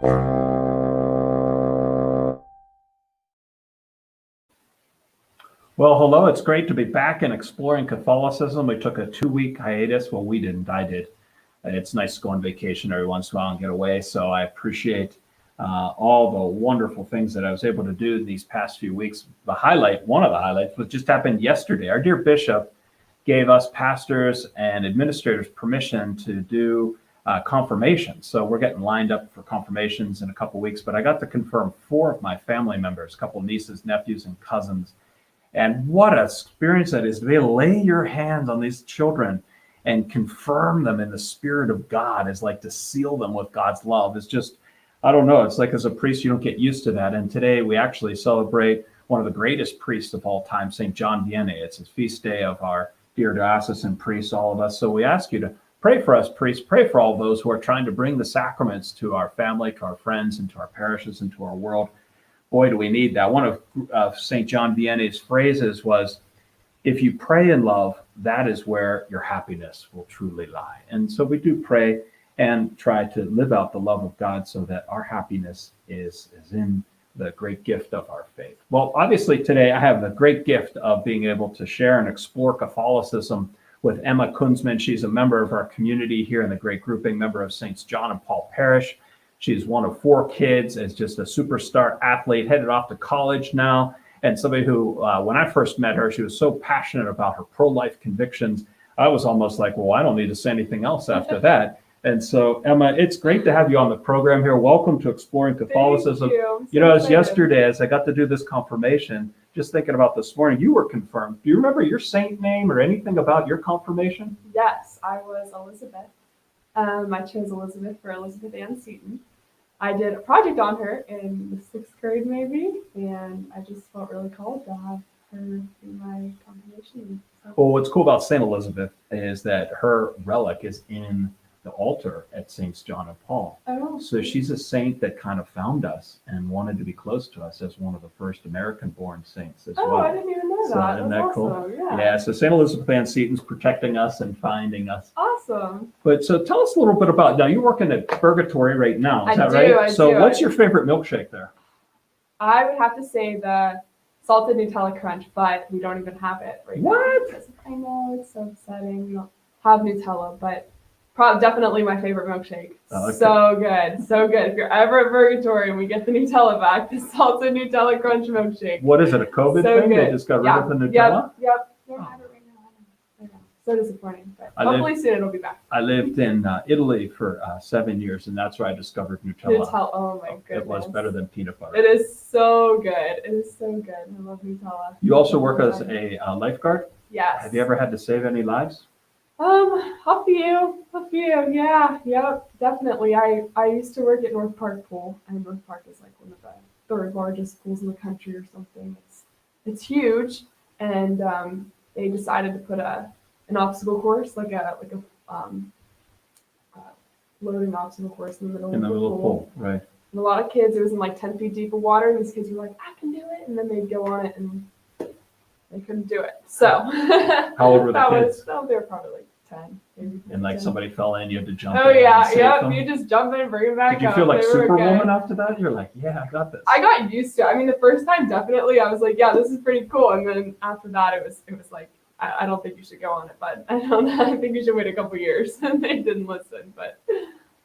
Well, hello. It's great to be back and exploring Catholicism. We took a 2-week hiatus. Well, we didn't. I did. It's nice to go on vacation every once in a while and get away. So I appreciate all the wonderful things that I was able to do these past few weeks. One of the highlights, was just happened yesterday. Our dear bishop gave us pastors and administrators permission to do confirmations. So we're getting lined up for confirmations in a couple weeks. But I got to confirm 4 of my family members, a couple nieces, nephews, and cousins. And what an experience that is to be able to lay your hands on these children and confirm them in the Spirit of God, is like to seal them with God's love. It's just, I don't know, it's like as a priest, you don't get used to that. And today we actually celebrate one of the greatest priests of all time, St. John Vianney. It's his feast day of our dear diocesan priests, all of us. So we ask you to pray for us, priests, pray for all those who are trying to bring the sacraments to our family, to our friends, and to our parishes, and to our world. Boy, do we need that. One of St. John Vianney's phrases was, if you pray in love, that is where your happiness will truly lie. And so we do pray and try to live out the love of God so that our happiness is in the great gift of our faith. Well, obviously today I have the great gift of being able to share and explore Catholicism with Emma Kunzmann. She's a member of our community here in the great grouping, member of Saints John and Paul Parish. She's one of 4 kids, is just a superstar athlete, headed off to college now. And somebody who, when I first met her, she was so passionate about her pro-life convictions. I was almost like, well, I don't need to say anything else after that. And so, Emma, it's great to have you on the program here. Welcome to Exploring Catholicism. Thank you know, as yesterday, as I got to do this confirmation, just thinking about this morning, you were confirmed. Do you remember your saint name or anything about your confirmation? Yes, I was Elizabeth. I chose Elizabeth for Elizabeth Ann Seton. I did a project on her in the 6th grade maybe, and I just felt really called to have her in my confirmation. So. Well, what's cool about St. Elizabeth is that her relic is in the altar at Saints John and Paul. Oh. So she's a saint that kind of found us and wanted to be close to us as one of the first American-born saints as well. Oh, I didn't even know that. Isn't That's that cool? awesome. Yeah, so St. Elizabeth Ann Seton's protecting us and finding us. Awesome. But so tell us a little bit about, now you're working at Purgatory right now, is that I right? So do. what's your favorite milkshake there? I would have to say the salted Nutella Crunch, but we don't even have it right now. What? I know, it's so upsetting. We don't have Nutella, but definitely my favorite milkshake. Okay. So good, so good. If you're ever at Purgatory and we get the Nutella back, the salted Nutella Crunch milkshake. What is it, a COVID So thing? good. They just got rid of the Nutella? Yep. Don't have it right now. I know. So disappointing, but hopefully soon it'll be back. I lived in Italy for 7 years, and that's where I discovered Nutella. Oh my goodness. It was better than peanut butter. It is so good. It is so good. I love Nutella. You also work as a lifeguard? Yes. Have you ever had to save any lives? A few, yeah, yep, definitely. I used to work at North Park Pool, and North Park is like one of the 3rd largest pools in the country or something. It's huge, and they decided to put an obstacle course, like a loading obstacle course in the middle of the pool. Right. And a lot of kids, it was in like 10 feet deep of water, and these kids were like, I can do it, and then they'd go on it, and they couldn't do it. So how old were the kids? They were probably like 10, maybe. And like somebody fell in, you had to jump in. Oh yeah, yep. You just jump in and bring them back up. Did you feel like Superwoman after that? You're like, yeah, I got this. I got used to it. I mean, the first time, definitely, I was like, yeah, this is pretty cool. And then after that, it was like, I don't think you should go on it, but I think you should wait a couple years. And they didn't listen, but.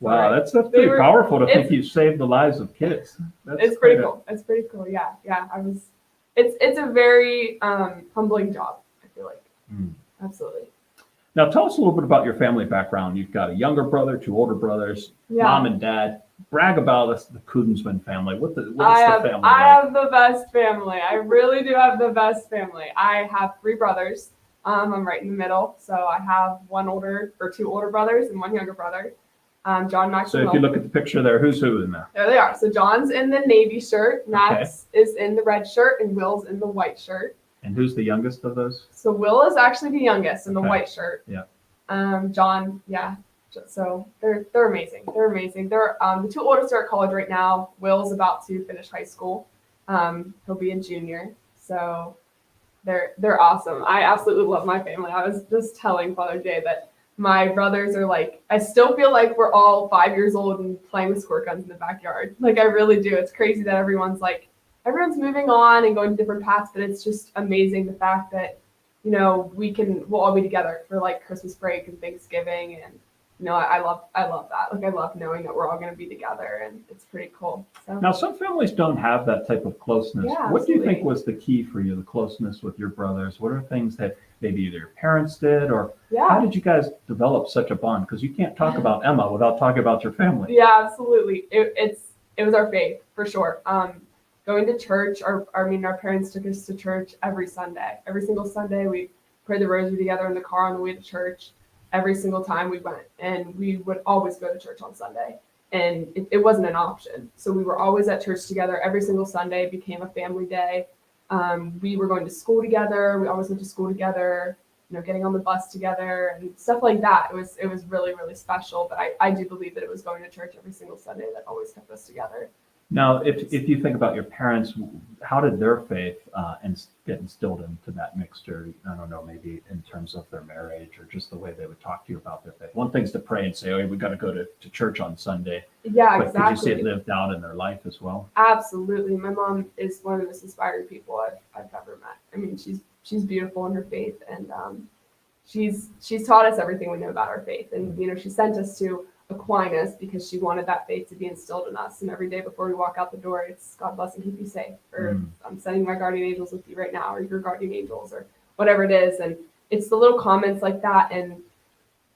Wow, that's pretty powerful to think you saved the lives of kids. It's pretty cool. It's pretty cool. Yeah. It's a very humbling job, I feel like. Absolutely. Now, tell us a little bit about your family background. You've got a younger brother, 2 older brothers, mom and dad. Brag about us, the Kunzmann family. What's the family like? I have the best family. I really do have the best family. I have 3 brothers. I'm right in the middle. So I have 2 older brothers and 1 younger brother. John Maxwell. So if you look at the picture there, who's who in there? There they are. So John's in the navy shirt, Max is in the red shirt, and Will's in the white shirt. And who's the youngest of those? So Will is actually the youngest in the white shirt. Yeah. John, yeah. So they're amazing. They're amazing. They're the 2 oldest are at college right now. Will's about to finish high school. He'll be a junior. So they're awesome. I absolutely love my family. I was just telling Father Jay that my brothers are like, I still feel like we're all 5 years old and playing with squirt guns in the backyard. Like, I really do. It's crazy that everyone's moving on and going to different paths, but it's just amazing the fact that, we'll all be together for like Christmas break and Thanksgiving. And, I love that. Like, I love knowing that we're all going to be together, and it's pretty cool. So. Now, some families don't have that type of closeness. Yeah, what do you think absolutely. was the key for you, the closeness with your brothers? What are things that maybe either your parents did, or how Yeah. did you guys develop such a bond? Because you can't talk about Emma without talking about your family. Yeah, absolutely. It was our faith for sure. Going to church. Our parents took us to church every Sunday. Every single Sunday, we prayed the rosary together in the car on the way to church. Every single time we went, and we would always go to church on Sunday. And it wasn't an option. So we were always at church together every single Sunday. It became a family day. We were going to school together. We always went to school together. Getting on the bus together and stuff like that. It was really, really special. But I do believe that it was going to church every single Sunday that always kept us together. Now, if you think about your parents, how did their faith get instilled into that mixture? I don't know, maybe in terms of their marriage or just the way they would talk to you about their faith. One thing's to pray and say, "Oh, we got to go to church on Sunday." Yeah, but exactly. could you see it lived out in their life as well? Absolutely. My mom is one of the most inspiring people I've ever met. I mean, she's beautiful in her faith, and she's taught us everything we know about our faith. And she sent us to Aquinas because she wanted that faith to be instilled in us. And every day before we walk out the door, it's God bless and keep you safe, or I'm sending my guardian angels with you right now, or your guardian angels, or whatever it is. And it's the little comments like that, and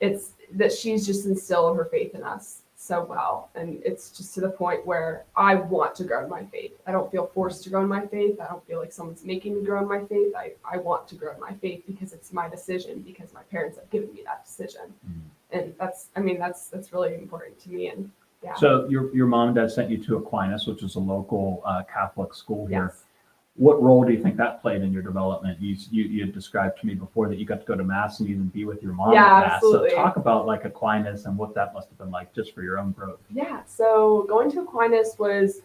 it's that she's just instilled her faith in us so well. And it's just to the point where I want to grow in my faith. I don't feel forced to grow in my faith. I don't feel like someone's making me grow in my faith. I want to grow in my faith because it's my decision, because my parents have given me that decision. And that's really important to me. And yeah. So your mom and dad sent you to Aquinas, which is a local Catholic school here. Yes. What role do you think that played in your development? You had described to me before that you got to go to Mass and even be with your mom Yeah, at Mass. absolutely. So talk about like Aquinas and what that must have been like just for your own growth. Yeah, so going to Aquinas was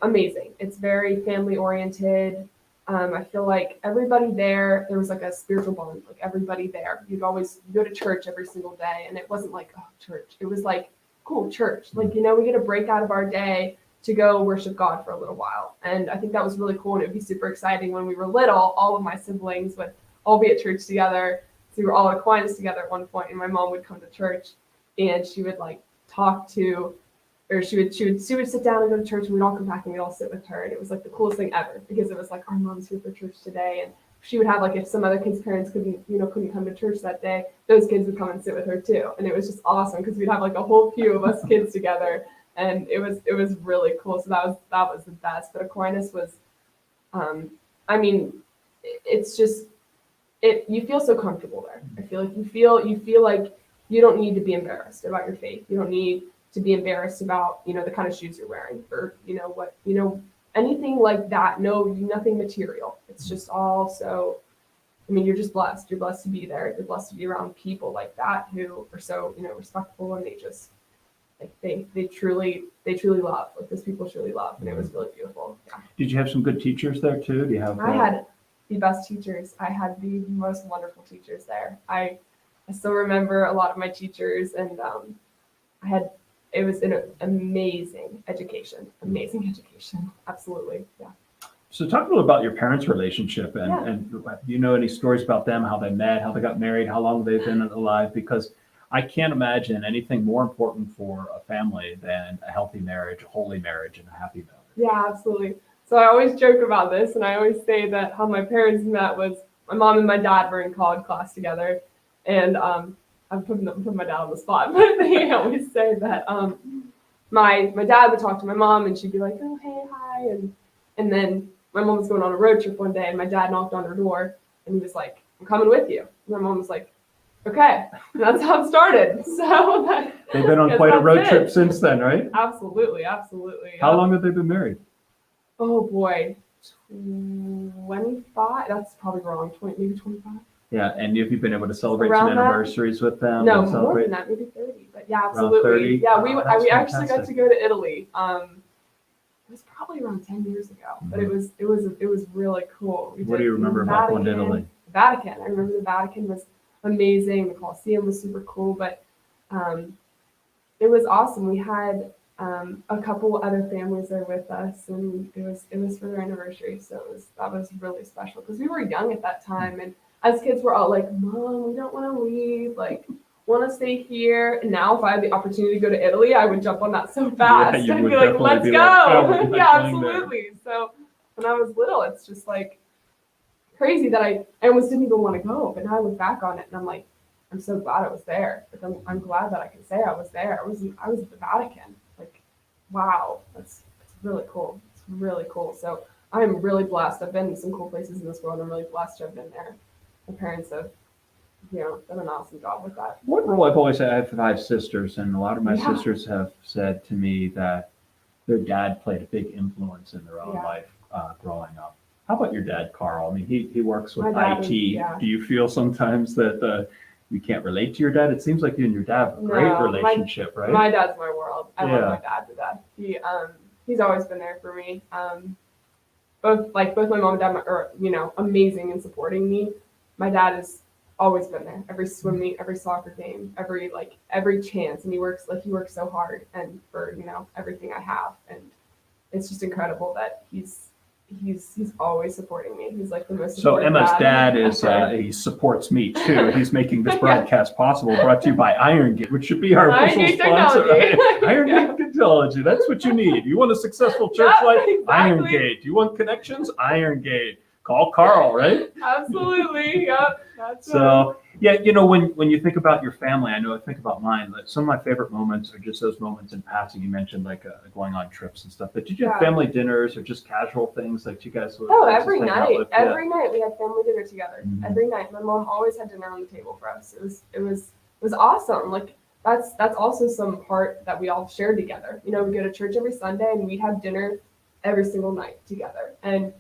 amazing. It's very family oriented. I feel like everybody there was like a spiritual bond, like everybody there. You'd always go to church every single day, and it wasn't like, oh, church. It was like, cool, church. Like, we get a break out of our day to go worship God for a little while. And I think that was really cool, and it would be super exciting when we were little. All of my siblings would all be at church together. So we were all at Aquinas together at one point, and my mom would come to church, and she would like talk to, or she would sit down and go to church, and we'd all come back and we'd all sit with her. And it was like the coolest thing ever, because it was like, our mom's here for church today. And she would have like, if some other kids' parents couldn't come to church that day, those kids would come and sit with her too. And it was just awesome because we'd have like a whole few of us kids together. And it was really cool. So that was the best. But Aquinas was, it's just, you feel so comfortable there. I feel like you feel like you don't need to be embarrassed about your faith. You don't need to be embarrassed about, the kind of shoes you're wearing, or, anything like that. No, nothing material. It's just all so, you're just blessed. You're blessed to be there. You're blessed to be around people like that who are so, respectful, and they just, like, they truly love, like, those people truly love. And it was really beautiful. Yeah. Did you have some good teachers there too? Do you have? I had the best teachers. I had the most wonderful teachers there. I still remember a lot of my teachers, and it was an amazing education. Absolutely. Yeah. So talk a little about your parents' relationship, and, Yeah. and do you know any stories about them, how they met, how they got married, how long they've been alive? Because I can't imagine anything more important for a family than a healthy marriage, a holy marriage, and a happy marriage. Yeah, absolutely. So I always joke about this, and I always say that how my parents met was my mom and my dad were in college class together, and I'm putting my dad on the spot, but they always say that my dad would talk to my mom, and she'd be like, oh, hey, hi, and then my mom was going on a road trip one day, and my dad knocked on her door, and he was like, I'm coming with you. And my mom was like, okay. And that's how it started. So They've been on quite a road trip since then, right? Absolutely. How long have they been married? Oh boy, 25. That's probably wrong. 20, maybe 25. Yeah, and have you been able to celebrate Around some that? anniversaries with them? No, and more celebrate? than that, maybe 30. But yeah, absolutely. 30? Yeah, we That's actually got fantastic. to go to Italy. It was probably around 10 years ago, but it was really cool. What do you remember about going to Italy? The Vatican. I remember the Vatican was amazing. The Coliseum was super cool, but it was awesome. We had a couple other families there with us, and it was for their anniversary, so that was really special because we were young at that time, and as kids we're all like, Mom, we don't want to leave, like want to stay here. And now if I had the opportunity to go to Italy, I would jump on that so fast. Yeah, I'd be like, let's be go. like, oh, Yeah, absolutely. So when I was little, it's just like crazy that I almost didn't even want to go, but now I look back on it and I'm like, I'm so glad I was there. But I'm glad that I can say I was there. I was at the Vatican. Like, wow, it's really cool. It's really cool. So I'm really blessed. I've been to some cool places in this world. I'm really blessed to have been there. My parents have, done an awesome job with that. What role I've always had, I have 5 sisters, and a lot of my Yeah. sisters have said to me that their dad played a big influence in their own Yeah. life growing up. How about your dad, Carl? I mean, he works with My dad IT. yeah. Do you feel sometimes that you can't relate to your dad? It seems like you and your dad have a great No, relationship, right? My dad's my world. I Yeah. love my dad to death. He's always been there for me. Both my mom and dad are amazing in supporting me. My dad has always been there. Every swim meet, every soccer game, every chance, and he works so hard and for everything I have, and it's just incredible that he's always supporting me. He's like the most So supportive Emma's dad is ever. he supports me too. He's making this broadcast possible. Brought to you by Iron Gate, which should be our Iron official Gate sponsor. Technology. Iron Gate Technology. That's what you need. You want a successful church Yeah, life? exactly. Iron Gate. You want connections? Iron Gate. Call Carl, right? Absolutely. Yep. That's So yeah, when you think about your family, I think about mine. Like some of my favorite moments are just those moments in passing. You mentioned like going on trips and stuff. But did you have Yeah. family dinners or just casual things that you guys would? Oh, just every hang out night. with? Yeah. Every night we had family dinner together. Mhm. Every night. My mom always had dinner on the table for us. It was awesome. Like that's also some part that we all shared together. We go to church every Sunday and we'd have dinner every single night together. And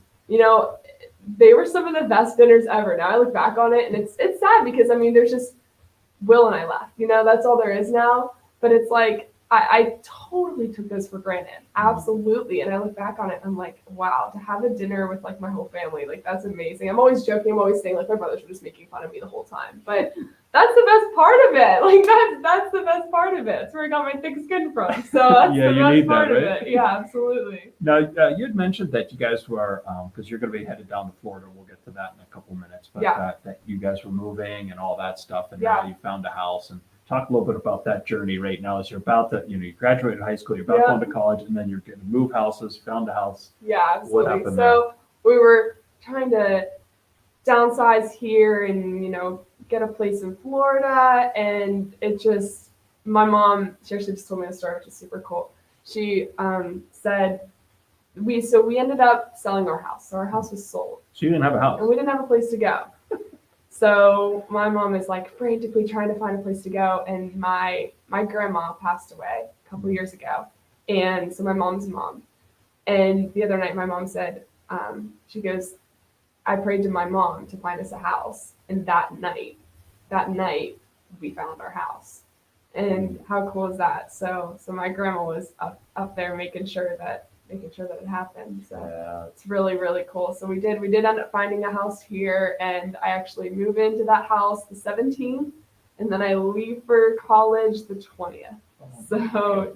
they were some of the best dinners ever. Now I look back on it and it's sad because there's just Will and I left. That's all there is now. But it's like I totally took those for granted. Absolutely. And I look back on it, I'm like, wow, to have a dinner with like my whole family, like that's amazing. I'm always joking, I'm always saying like my brothers were just making fun of me the whole time. But that's the best part of it. Like that's the best part of it. That's where I got my thick skin from. So that's Yeah, the you best need that, part of right? it. Yeah, absolutely. Now, you had mentioned that you guys were, because you're going to be headed down to Florida. We'll get to that in a couple minutes. But Yeah. that you guys were moving and all that stuff, and Yeah. now you found a house. And talk a little bit about that journey right now as you're about to, you graduated high school, you're about Yeah. going to college, and then you're going to move houses, found a house. Yeah, What absolutely. happened So we were trying to downsize here and get a place in Florida, and it just my mom, she actually just told me the story, which is super cool. She said we ended up selling our house. So our house was sold So you didn't have a house. and we didn't have a place to go. So my mom is like frantically trying to find a place to go, and my grandma passed away a couple years ago, and so my mom's mom. And the other night, my mom said, she goes, I prayed to my mom to find us a house, and that night, we found our house. And how cool is that? So my grandma was up there making sure that it happened. So Yeah. it's really, really cool. So we did end up finding a house here, and I actually move into that house the 17th, and then I leave for college the 20th. So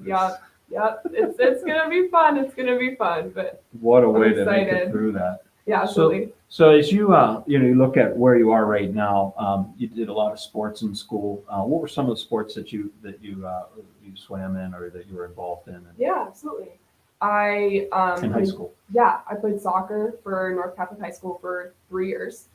yep, it's gonna be fun. It's gonna be fun, but What a way to make it excited. through that. yeah, absolutely. So as you you look at where you are right now, you did a lot of sports in school. What were some of the sports that you swam in or that you were involved in? Yeah, absolutely. I In high school. Yeah, I played soccer for North Catholic High School for 3 years.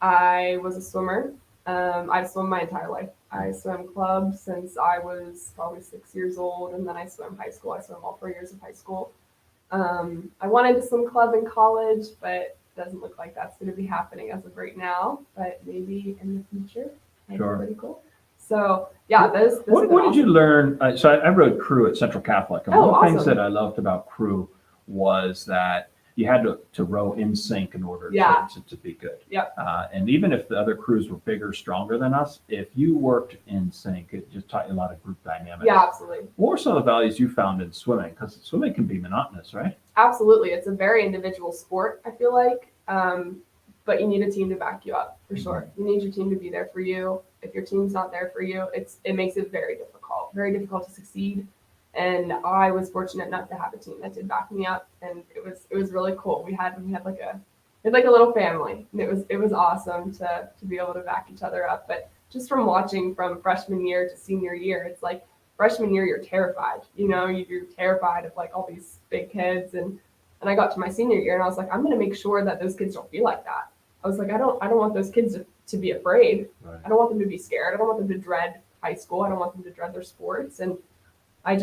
I was a swimmer. I've swum my entire life. I swam club since I was probably 6 years old, and then I swam high school. I swam all 4 years of high school. I wanted to swim club in college, but it doesn't look like that's going to be happening as of right now. But maybe in the future, that'd Sure. be pretty cool. So yeah, this What did you learn? So I rode crew at Central Catholic, and Oh, one of the things awesome. that I loved about crew was that you had to row in sync in order Yeah. to be good. Yep. And even if the other crews were bigger, stronger than us, if you worked in sync, it just taught you a lot of group dynamics. Yeah, absolutely. What were some of the values you found in swimming? Because swimming can be monotonous, right? Absolutely. It's a very individual sport, I feel like. But you need a team to back you up, for sure. You need your team to be there for you. if your team's not there for you, it makes it very difficult to succeed. And I was fortunate enough to have a team that did back me up, and it was really cool. We had like a little family, and it was awesome to be able to back each other up. But just from watching from freshman year to senior year, it's like freshman year you're terrified, you're terrified of like all these big kids, and I got to my senior year and I was like, I'm going to make sure that those kids don't feel like that. I was like, I don't want those kids to be afraid. Right. I don't want them to be scared. I don't want them to dread high school. I don't want them to dread their sports. And I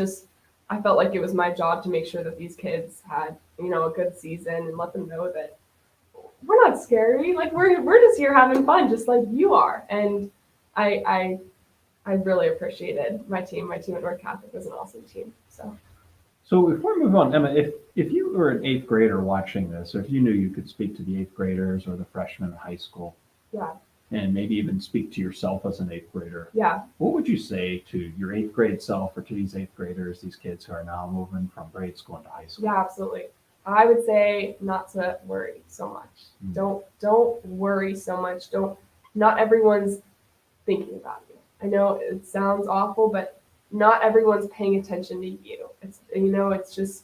felt like it was my job to make sure that these kids had, a good season and let them know that we're not scary. Like we're just here having fun, just like you are. And I really appreciated my team. My team at North Catholic was an awesome team. So before we move on, Emma, if you were an eighth grader watching this, or if you knew you could speak to the eighth graders or the freshmen in high school, yeah, and maybe even speak to yourself as an eighth grader, yeah, what would you say to your eighth grade self, or to these eighth graders, these kids who are now moving from grade school into high school? yeah, absolutely. I would say not to worry so much. Don't worry so much. Not everyone's thinking about you. I know it sounds awful, but not everyone's paying attention to you. It's just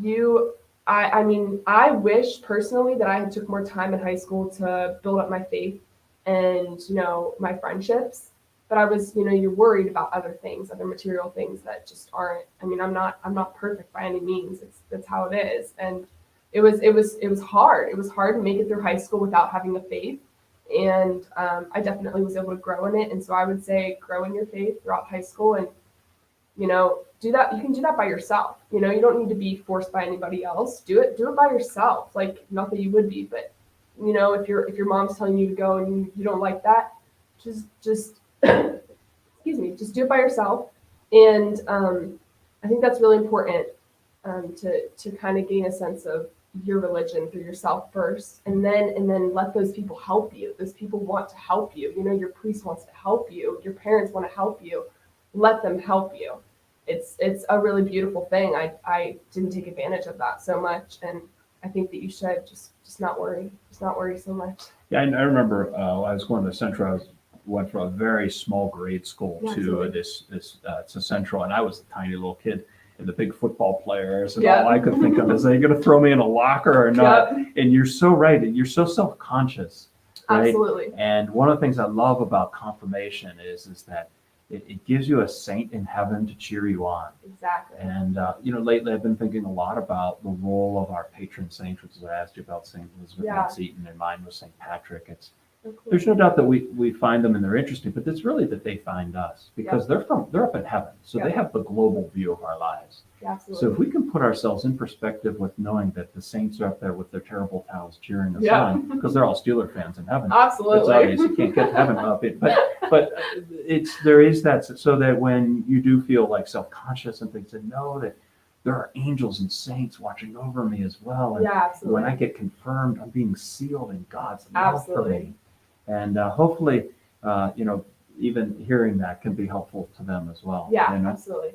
you. I mean, I wish personally that I had took more time in high school to build up my faith and, my friendships. But I was, you're worried about other things, other material things that just aren't. I mean, I'm not perfect by any means. That's how it is. And it was hard. It was hard to make it through high school without having the faith. And I definitely was able to grow in it. And so I would say grow in your faith throughout high school, and do that. You can do that by yourself. You don't need to be forced by anybody else. Do it by yourself. Like, not that you would be, but if your mom's telling you to go and you don't like that, just excuse me, just do it by yourself. And I think that's really important to kind of gain a sense of your religion through yourself first, and then let those people help you. Those people want to help you. Your priest wants to help you. Your parents want to help you. Let them help you. It's a really beautiful thing. I didn't take advantage of that so much, and I think that you should just not worry. Just not worry so much. Yeah, I remember I was going to Central. Went from a very small grade school to this to Central, and I was a tiny little kid. And the big football players, and all I could think of is, are you going to throw me in a locker or not? Yep. And you're so right. You're so self-conscious. Right? Absolutely. And one of the things I love about confirmation is that it gives you a saint in heaven to cheer you on. Exactly. And, lately I've been thinking a lot about the role of our patron saints, which is I asked you about St. Elizabeth and Seton, and mine was St. Patrick. There's no doubt that we find them and they're interesting, but it's really that they find us, because they're up in heaven. So they have the global view of our lives. Absolutely. So if we can put ourselves in perspective with knowing that the saints are up there with their terrible towels cheering us on, because they're all Steeler fans in heaven. Absolutely. It's obvious you can't get to heaven up it, but there is that, so that when you do feel like self-conscious and things, to know that there are angels and saints watching over me as well. And absolutely. When I get confirmed, I'm being sealed in God's love for me. And hopefully, even hearing that can be helpful to them as well. Yeah, absolutely.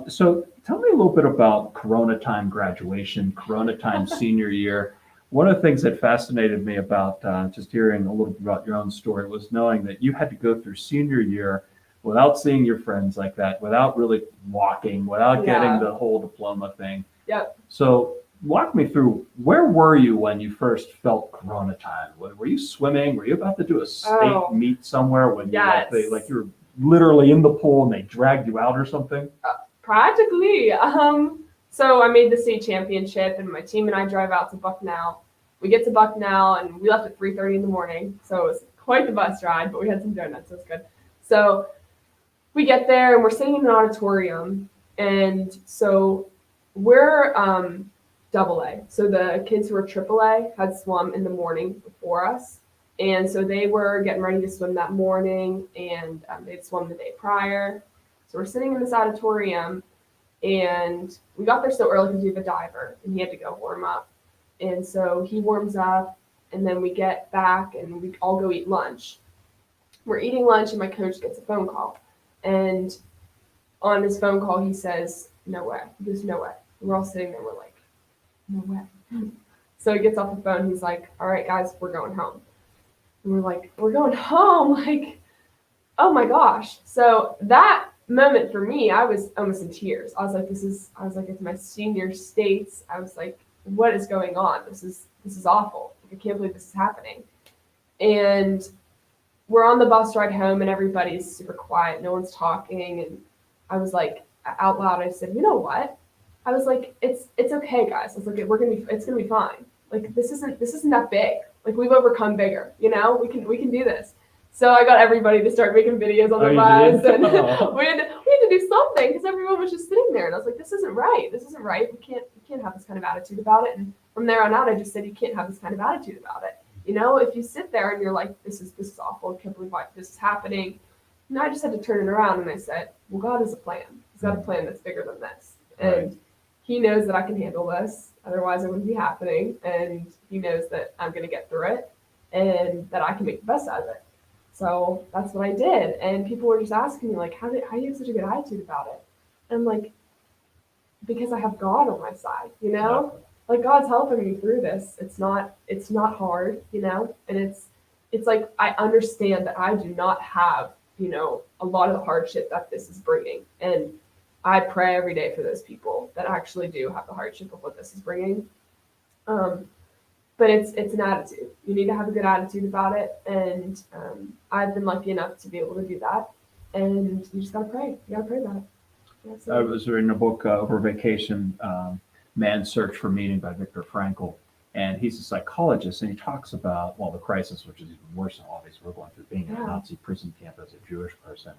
So tell me a little bit about Corona time graduation, Corona time senior year. One of the things that fascinated me about just hearing a little bit about your own story was knowing that you had to go through senior year without seeing your friends like that, without really walking, without getting the whole diploma thing. Yep. So walk me through, where were you when you first felt Corona time? Were you swimming? Were you about to do a state meet somewhere when you like you were literally in the pool and they dragged you out or something? Practically. So I made the state championship, and my team and I drive out to Bucknell. We get to Bucknell, and we left at 3:30 in the morning, so it was quite the bus ride, but we had some donuts, so it was good. So we get there, and we're sitting in an auditorium, and so we're double A. So the kids who were triple A had swum in the morning before us. And so they were getting ready to swim that morning, and they'd swum the day prior. So we're sitting in this auditorium, and we got there so early because we have a diver, and he had to go warm up. And so he warms up, and then we get back, and we all go eat lunch. We're eating lunch, and my coach gets a phone call. And on his phone call, he says, "No way." He goes, "No way." And we're all sitting there, we're like, "No way." So he gets off the phone. He's like, "All right, guys, we're going home." And we're like, "We're going home? Like, oh my gosh. So that moment for me, I was almost in tears. I was like, it's my senior states. I was like, what is going on? This is awful. Like, I can't believe this is happening. And we're on the bus ride home and everybody's super quiet. No one's talking. And I was like, out loud, I said, you know what? I was like, it's okay, guys. I was like, it's gonna be fine. Like, this isn't that big. Like, we've overcome bigger, we can do this. So I got everybody to start making videos on the bus, and we had to do something because everyone was just sitting there, and I was like, this isn't right. We can't have this kind of attitude about it. And from there on out, I just said, you can't have this kind of attitude about it. If you sit there and you're like, this is awful, I can't believe why this is happening. And I just had to turn it around and I said, well, God has a plan. He's got a plan that's bigger than this. And he knows that I can handle this. Otherwise, it wouldn't be happening. And he knows that I'm going to get through it and that I can make the best out of it. So that's what I did. And people were just asking me, like, how do you have such a good attitude about it? And I'm like, because I have God on my side, Like, God's helping me through this. It's not hard, and it's like, I understand that I do not have, a lot of the hardship that this is bringing. And I pray every day for those people that actually do have the hardship of what this is bringing. But it's an attitude. You need to have a good attitude about it. And I've been lucky enough to be able to do that. And you just got to pray. You got to pray about it. I was reading a book over vacation, Man's Search for Meaning by Viktor Frankl. And he's a psychologist, and he talks about, the crisis, which is even worse than obviously we're going through, being in a Nazi prison camp as a Jewish person.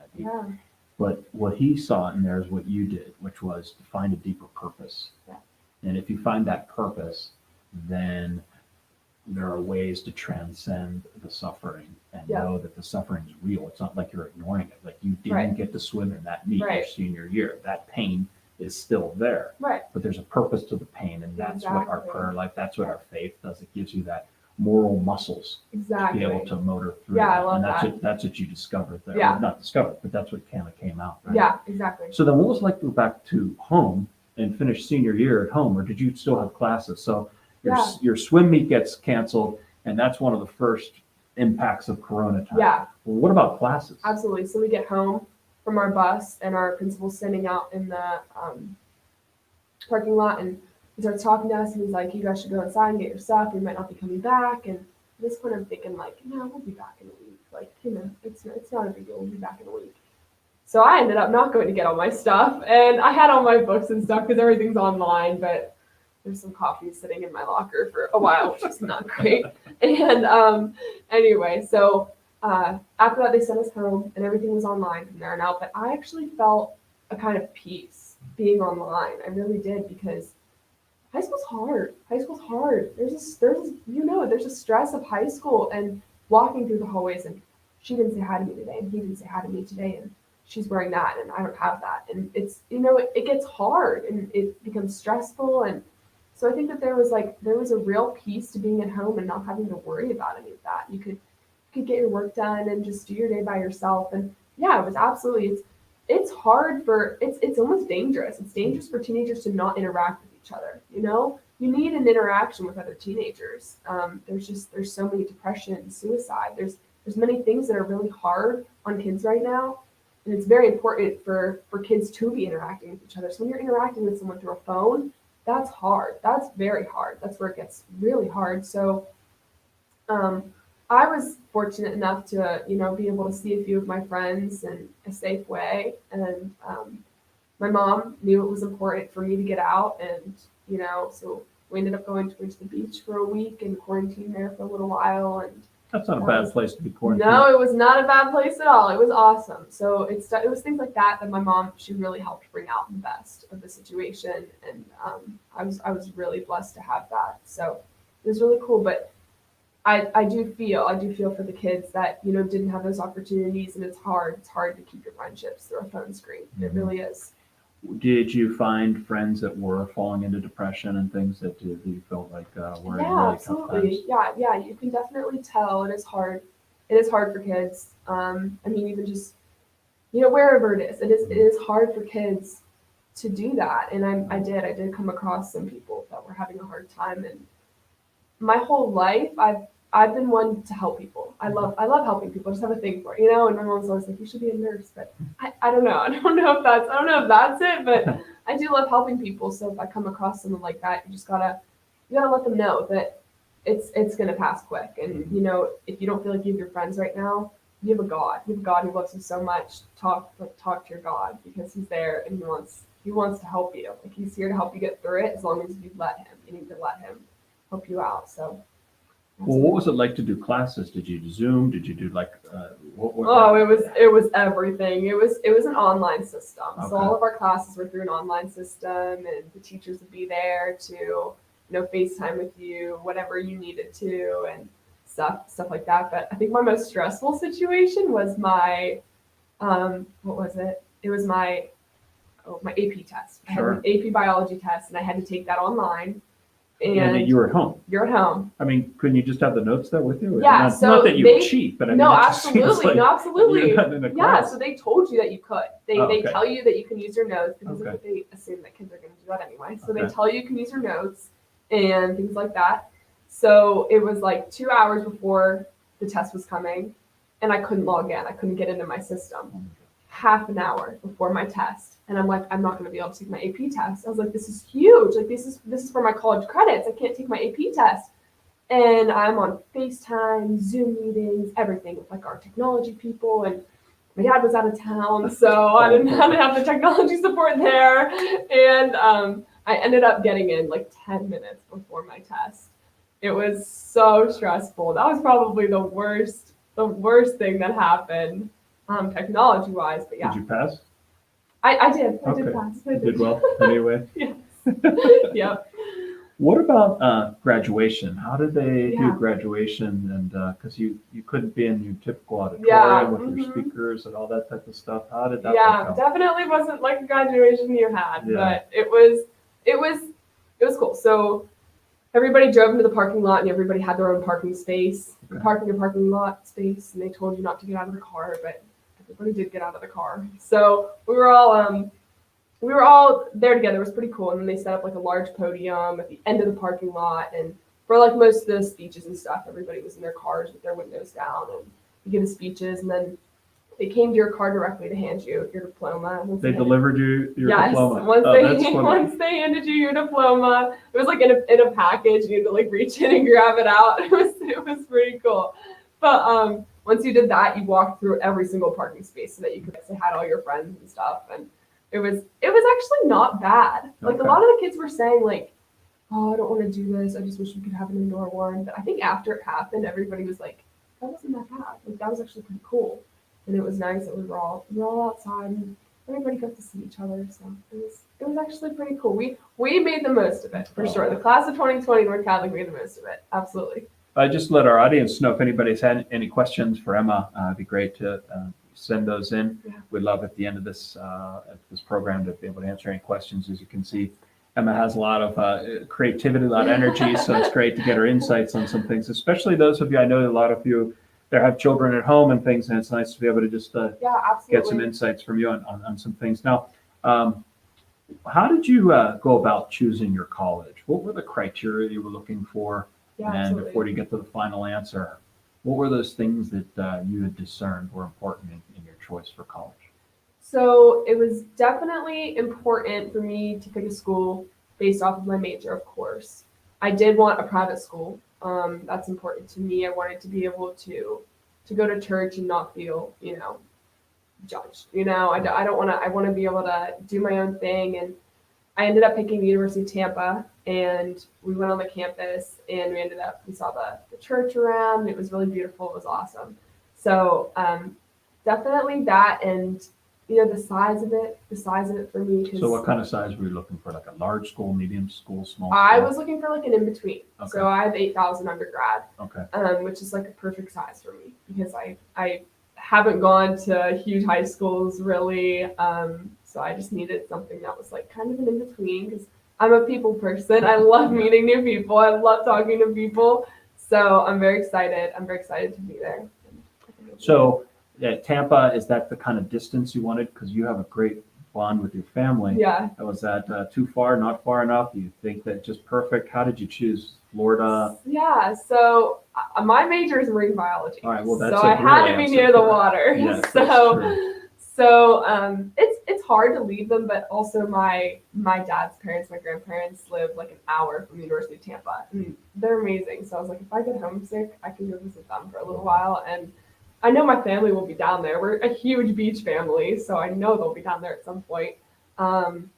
But what he saw in there is what you did, which was to find a deeper purpose. Yeah. And if you find that purpose, then there are ways to transcend the suffering and know that the suffering is real. It's not like you're ignoring it. Like, you didn't get to swim in that meet your senior year. That pain is still there. Right. But there's a purpose to the pain, and that's what our prayer life, that's what our faith does. It gives you that moral muscles to be able to motor through. Yeah, I love and that's what you discovered there. Yeah. Well, not discovered, but that's what kind of came out. Right? Yeah, exactly. So then what was it like to go back to home and finish senior year at home, or did you still have classes? So your swim meet gets canceled, and that's one of the first impacts of Corona time. Yeah. Well, what about classes? Absolutely. So we get home from our bus, and our principal's standing out in the parking lot, and he starts talking to us, and he's like, you guys should go inside and get your stuff. We might not be coming back. And at this point, I'm thinking, like, no, we'll be back in a week. Like, it's not a big deal. We'll be back in a week. So I ended up not going to get all my stuff, and I had all my books and stuff because everything's online, but there's some coffee sitting in my locker for a while, which is not great. And anyway, so after that, they sent us home, and everything was online from there on out. But I actually felt a kind of peace being online. I really did, because high school's hard. High school's hard. There's a stress of high school and walking through the hallways, and she didn't say hi to me today, and he didn't say hi to me today, and she's wearing that, and I don't have that. And it's, it gets hard, and it becomes stressful. And so I think that there was a real peace to being at home and not having to worry about any of that. You could get your work done and just do your day by yourself. And yeah, it was absolutely, it's hard it's almost dangerous. It's dangerous for teenagers to not interact with each other. You need an interaction with other teenagers. There's so many depression and suicide. There's many things that are really hard on kids right now. And it's very important for kids to be interacting with each other. So when you're interacting with someone through a phone, that's hard. That's very hard. That's where it gets really hard. So I was fortunate enough to, be able to see a few of my friends in a safe way. And my mom knew it was important for me to get out. And, so we ended up going to the beach for a week and quarantined there for a little while. And that's not a bad place to be quarantined. No, it was not a bad place at all. It was awesome. So it was things like that my mom, she really helped bring out the best of the situation. And I was really blessed to have that. So it was really cool. But I do feel for the kids that, didn't have those opportunities, and it's hard to keep your friendships through a phone screen. Mm-hmm. It really is. Did you find friends that were falling into depression and things that you felt like were in really absolutely. Tough times? Yeah, you can definitely tell it is hard. It is hard for kids. Even just, wherever it is hard for kids to do that. And I did come across some people that were having a hard time. And my whole life, I've I've been one to help people. I love helping people. I just have a thing for it, And my mom's always like, you should be a nurse, but I don't know. I don't know if that's it, but I do love helping people. So if I come across someone like that, you gotta let them know that it's gonna pass quick. And if you don't feel like you have your friends right now, you have a God. You have a God who loves you so much. Talk to your God, because He's there and He wants to help you. Like, He's here to help you get through it, as long as you let Him. You need to let Him help you out. So. Well, what was it like to do classes? Did you do Zoom? Did you do it was everything. It was an online system. Okay. So all of our classes were through an online system, and the teachers would be there to, FaceTime with you, whatever you needed to, and stuff like that. But I think my most stressful situation was my, what was it? It was my AP test. I had an AP biology test, and I had to take that online. And you were at home. You're at home. I mean, couldn't you just have the notes there with you? Yeah. Not that you would cheat, but I mean, no, it just seems absolutely, like no, absolutely. you're not in a Yeah. class. So they told you that you could. They tell you that you can use your notes, because Okay. they assume that kids are going to do that anyway. So Okay. they tell you can use your notes and things like that. So it was like 2 hours before the test was coming, and I couldn't log in. I couldn't get into my system. Half an hour before my test, and I'm like, I'm not going to be able to take my AP test. I was like, this is huge. Like, this is for my college credits. I can't take my AP test. And I'm on FaceTime, Zoom meetings, everything with like our technology people. And my dad was out of town, so I didn't have the technology support there. And I ended up getting in like 10 minutes before my test. It was so stressful. That was probably the worst thing that happened. Technology-wise, but yeah. Did you pass? I did. I Okay. did pass. I You did well anyway. Yes. Yep. What about graduation? How did they do Yeah. graduation? And because you couldn't be in your typical auditorium Yeah, with your mhm. speakers and all that type of stuff. How did that Yeah, work out? definitely wasn't like a graduation you had, Yeah. but it was cool. So everybody drove into the parking lot, and everybody had their own parking space. You Okay. park in your parking lot space, and they told you not to get out of the car, but everybody did get out of the car. So we were all there together. It was pretty cool. And then they set up like a large podium at the end of the parking lot, and for like most of the speeches and stuff, everybody was in their cars with their windows down, and you give the speeches, and then they came to your car directly to hand you your diploma. They delivered you your diploma. Once That's funny. once they handed you your diploma, it was like in a package. You had to like reach in and grab it out. It was pretty cool. But once you did that, you walked through every single parking space so that you could say hi to all your friends and stuff. And it was actually not bad. Like, Okay. a lot of the kids were saying like, oh, I don't want to do this. I just wish we could have an indoor one. But I think after it happened, everybody was like, that wasn't that bad. Like, that was actually pretty cool. And it was nice that we were all outside, and everybody got to see each other. So it was actually pretty cool. We made the most of it, for sure. The class of 2020 North Catholic made the most of it. Absolutely. I just let our audience know if anybody's had any questions for Emma. It'd be great to send those in. Yeah. We'd love at the end of this program to be able to answer any questions. As you can see, Emma has a lot of creativity, a lot of energy, so it's great to get her insights on some things, especially those of you, I know a lot of you there have children at home and things, and it's nice to be able to just get some insights from you on some things. Now, how did you go about choosing your college? What were the criteria you were looking for? Yeah, And absolutely. before you get to the final answer, what were those things that you had discerned were important in your choice for college? So it was definitely important for me to pick a school based off of my major, of course. I did want a private school. That's important to me. I wanted to be able to go to church and not feel, judged. I don't want to. I want to be able to do my own thing. And I ended up picking the University of Tampa, and we went on the campus, and we saw the church around. And it was really beautiful. It was awesome. So definitely that, and the size of it for me. So what kind of size were you looking for? Like a large school, medium school, small school? I was looking for like an in-between. Okay. So I have 8,000 undergrad, Okay. Which is like a perfect size for me because I haven't gone to huge high schools really. So I just needed something that was like kind of an in-between because I'm a people person. I love meeting new people. I love talking to people. So I'm very excited. I'm very excited to be there. So Tampa, is that the kind of distance you wanted? Because you have a great bond with your family. Yeah. Was that too far, not far enough? Do you think that just perfect? How did you choose Florida. Yeah, so my major is marine biology. All right, well, that's so a I had great to be answer near the for that. water. Yes, that's so true. it's hard to leave them, but also my dad's parents, my grandparents live like an hour from the University of Tampa, and they're amazing. So I was like, if I get homesick, I can go visit them for a little while, and I know my family will be down there. We're a huge beach family, so I know they'll be down there at some point. Um,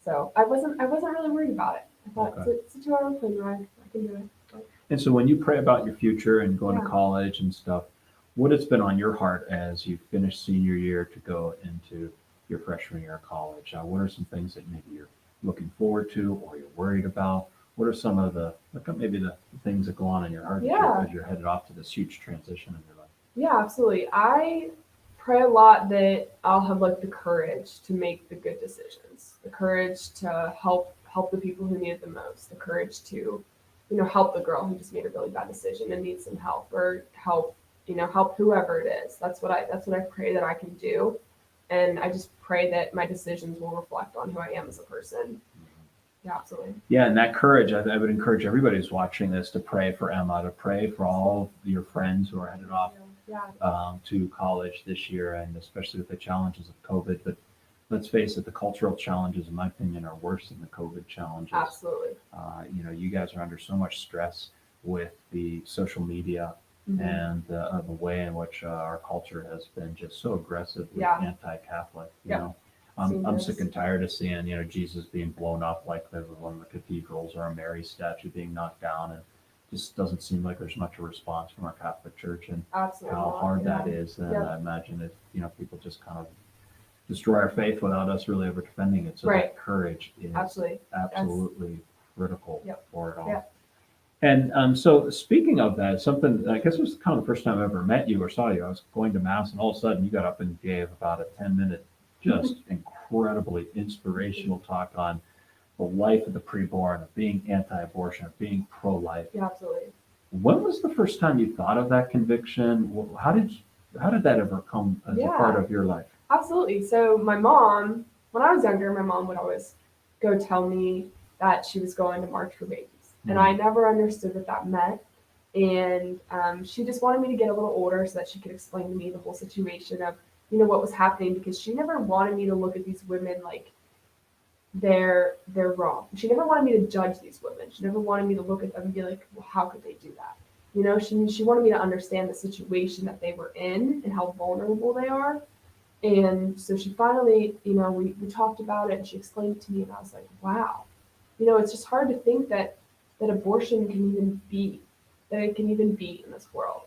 so I wasn't really worried about it. I thought Okay. it's a 2 hour plane ride. I can do it. But, And so when you pray about your future and going to Yeah. college and stuff, what has been on your heart as you finish senior year to go into your freshman year of college? What are some things that maybe you're looking forward to or you're worried about? What are some of the maybe the things that go on in your heart Yeah. as you're headed off to this huge transition in your life? Yeah, absolutely. I pray a lot that I'll have like the courage to make the good decisions, the courage to help the people who need it the most, the courage to, help the girl who just made a really bad decision and needs some help, or help whoever it is. That's what I pray that I can do, and I just pray that my decisions will reflect on who I am as a person. Yeah, absolutely. Yeah, and that courage, I would encourage everybody who's watching this to pray for Emma, to pray for all of your friends who are headed off Yeah, to college this year, and especially with the challenges of COVID. But let's face it, the cultural challenges, in my opinion, are worse than the COVID challenges. absolutely. You guys are under so much stress with the social media Mhm. and the way in which our culture has been just so aggressively Yeah. anti-Catholic. You Yeah. know, Seen I'm this. sick and tired of seeing Jesus being blown up like there was one of the cathedrals, or a Mary statue being knocked down, and just doesn't seem like there's much of a response from our Catholic Church, and Absolutely. how hard that Yeah. is. And Yeah. I imagine it, people just kind of destroy our faith without us really ever defending it. So Right. that courage is Absolutely. absolutely critical Yep. for it all. Yep. And so speaking of that, something, I guess it was kind of the first time I ever met you or saw you. I was going to mass, and all of a sudden you got up and gave about a 10-minute, just incredibly inspirational talk on the life of the preborn, of being anti-abortion, of being pro-life. Yeah, absolutely. When was the first time you thought of that conviction? How did that ever come as a part Yeah. of your life? Absolutely. So my mom, when I was younger, my mom would always go tell me that she was going to March for Babies. And I never understood what that meant. And she just wanted me to get a little older so that she could explain to me the whole situation of, what was happening, because she never wanted me to look at these women like they're wrong. She never wanted me to judge these women. She never wanted me to look at them and be like, well, how could they do that? She wanted me to understand the situation that they were in and how vulnerable they are. And so she finally, we talked about it, and she explained it to me, and I was like, wow, it's just hard to think that abortion can even be, that it can even be in this world.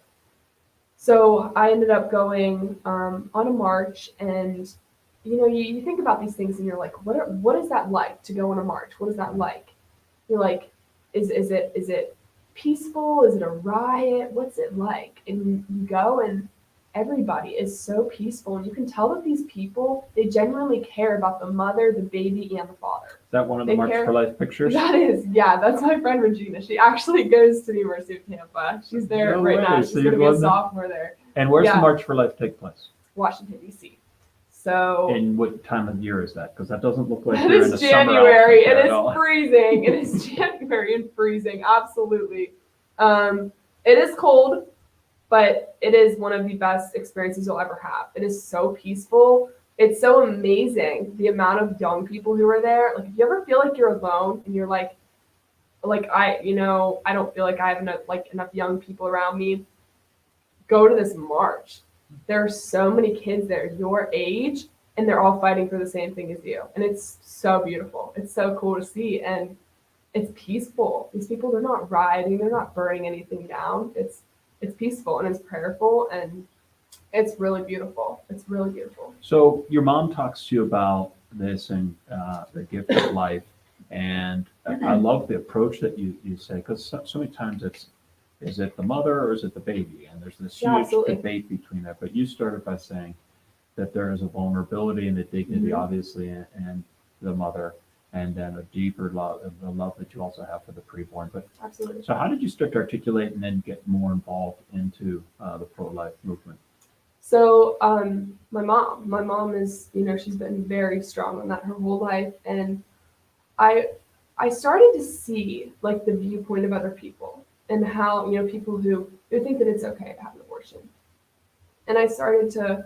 So I ended up going on a march, and you think about these things, and you're like, what is that like to go on a march? What is that like? You're like, is it peaceful? Is it a riot? What's it like? And you go, and everybody is so peaceful, and you can tell that these people, they genuinely care about the mother, the baby, and the father. Is that one of the They March care- for Life pictures? That is, yeah, that's my friend Regina. She actually goes to the University of Tampa. She's there No right way. now. So She's you're going to be a going there? sophomore there. And where's Yeah. the March for Life take place? Washington, D.C. So And what time of year is that? Because that doesn't look like it you're in is a summer January. outfit there It at all. is freezing. It is January and freezing. Absolutely. It is cold, but it is one of the best experiences you'll ever have. It is so peaceful. It's so amazing, the amount of young people who are there. Like, if you ever feel like you're alone and you're like I don't feel like I have enough young people around me, go to this march. There are so many kids there your age, and they're all fighting for the same thing as you. And it's so beautiful. It's so cool to see, and it's peaceful. These people, they're not rioting, they're not burning anything down. It's peaceful, and it's prayerful, and it's really beautiful. It's really beautiful. So your mom talks to you about this and the gift of life, and I love the approach that you say, because so many times is it the mother or is it the baby? And there's this Yeah, huge absolutely. debate between that. But you started by saying that there is a vulnerability and a dignity, Mhm. obviously, and the mother, and then a deeper love, the love that you also have for the preborn. But Absolutely. so how did you start to articulate and then get more involved into the pro-life movement? So my mom is, she's been very strong on that her whole life, and I I started to see like the viewpoint of other people and how, people who think that it's okay to have an abortion. And I started to,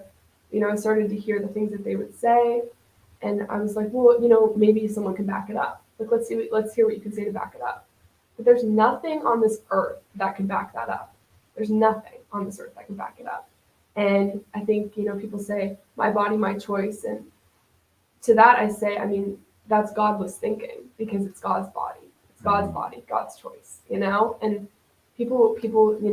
hear the things that they would say. And I was like, well, maybe someone can back it up. Like, let's hear what you can say to back it up. But there's nothing on this earth that can back that up. There's nothing on this earth that can back it up. And I think, people say, my body, my choice. And to that I say, I mean, that's godless thinking, because it's God's body. It's God's body, God's choice, And people, they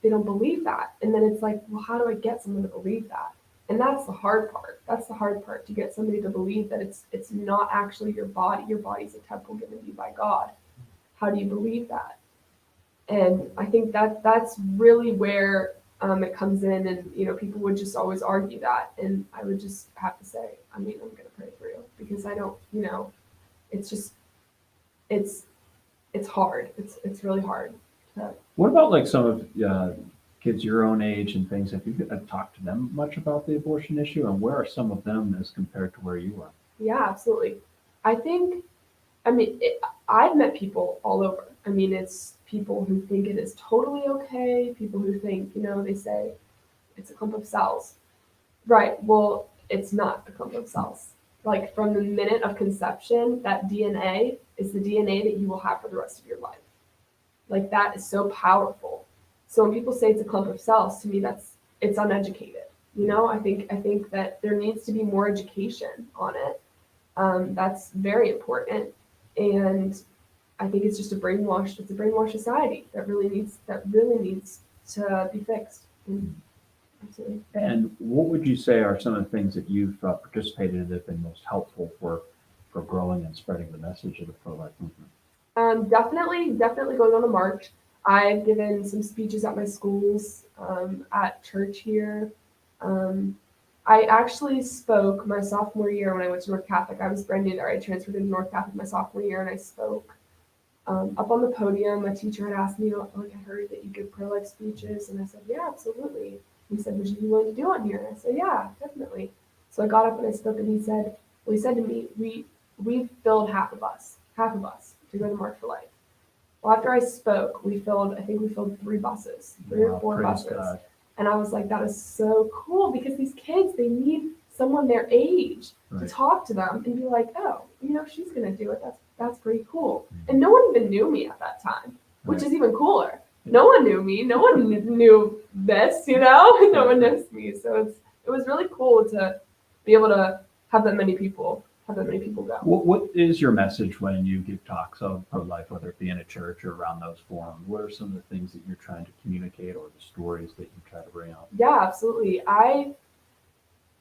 don't believe that. And then it's like, well, how do I get someone to believe that? And that's the hard part. That's the hard part, to get somebody to believe that it's not actually your body. Your body's a temple given to you by God. How do you believe that? And I think that's really where it comes in. And people would just always argue that, and I would just have to say, I mean, I'm gonna pray for you, because I don't, it's just it's hard. It's really hard. What about like some of kids your own age and things? Have you talked to them much about the abortion issue, and where are some of them as compared to where you are? Yeah, absolutely. I think, I've met people all over. I mean, it's people who think it is totally okay, people who think, they say it's a clump of cells. Right. Well, it's not a clump of cells. Like, from the minute of conception, that DNA is the DNA that you will have for the rest of your life. Like, that is so powerful. So when people say it's a clump of cells, to me, it's uneducated. I think that there needs to be more education on it. That's very important. And I think it's just a brainwashed society that really needs to be fixed. Absolutely. And what would you say are some of the things that you've participated in that have been most helpful for growing and spreading the message of the pro-life movement? Definitely going on a march. I've given some speeches at my schools, at church here. I actually spoke my sophomore year when I went to North Catholic. I was brand new there. I transferred into North Catholic my sophomore year, and I spoke up on the podium. My teacher had asked me, like, I heard that you give pro-life speeches, and I said, yeah, absolutely. He said, would you be willing to do one here? And I said, yeah, definitely. So I got up and I spoke, and he said to me, we filled half of us to go to March for Life. Well, after I spoke, I think we filled 3 buses, 3 or 4 buses. God. And I was like, that is so cool, because these kids, they need someone their age to talk to them and be like, oh, she's going to do it. That's pretty cool. And no one even knew me at that time, which is even cooler. No one knew me. No one knew this, no one knows me. So it was really cool to be able to have that many people go. What is your message when you give talks of pro-life, whether it be in a church or around those forums? What are some of the things that you're trying to communicate, or the stories that you try to bring out? Yeah, absolutely. I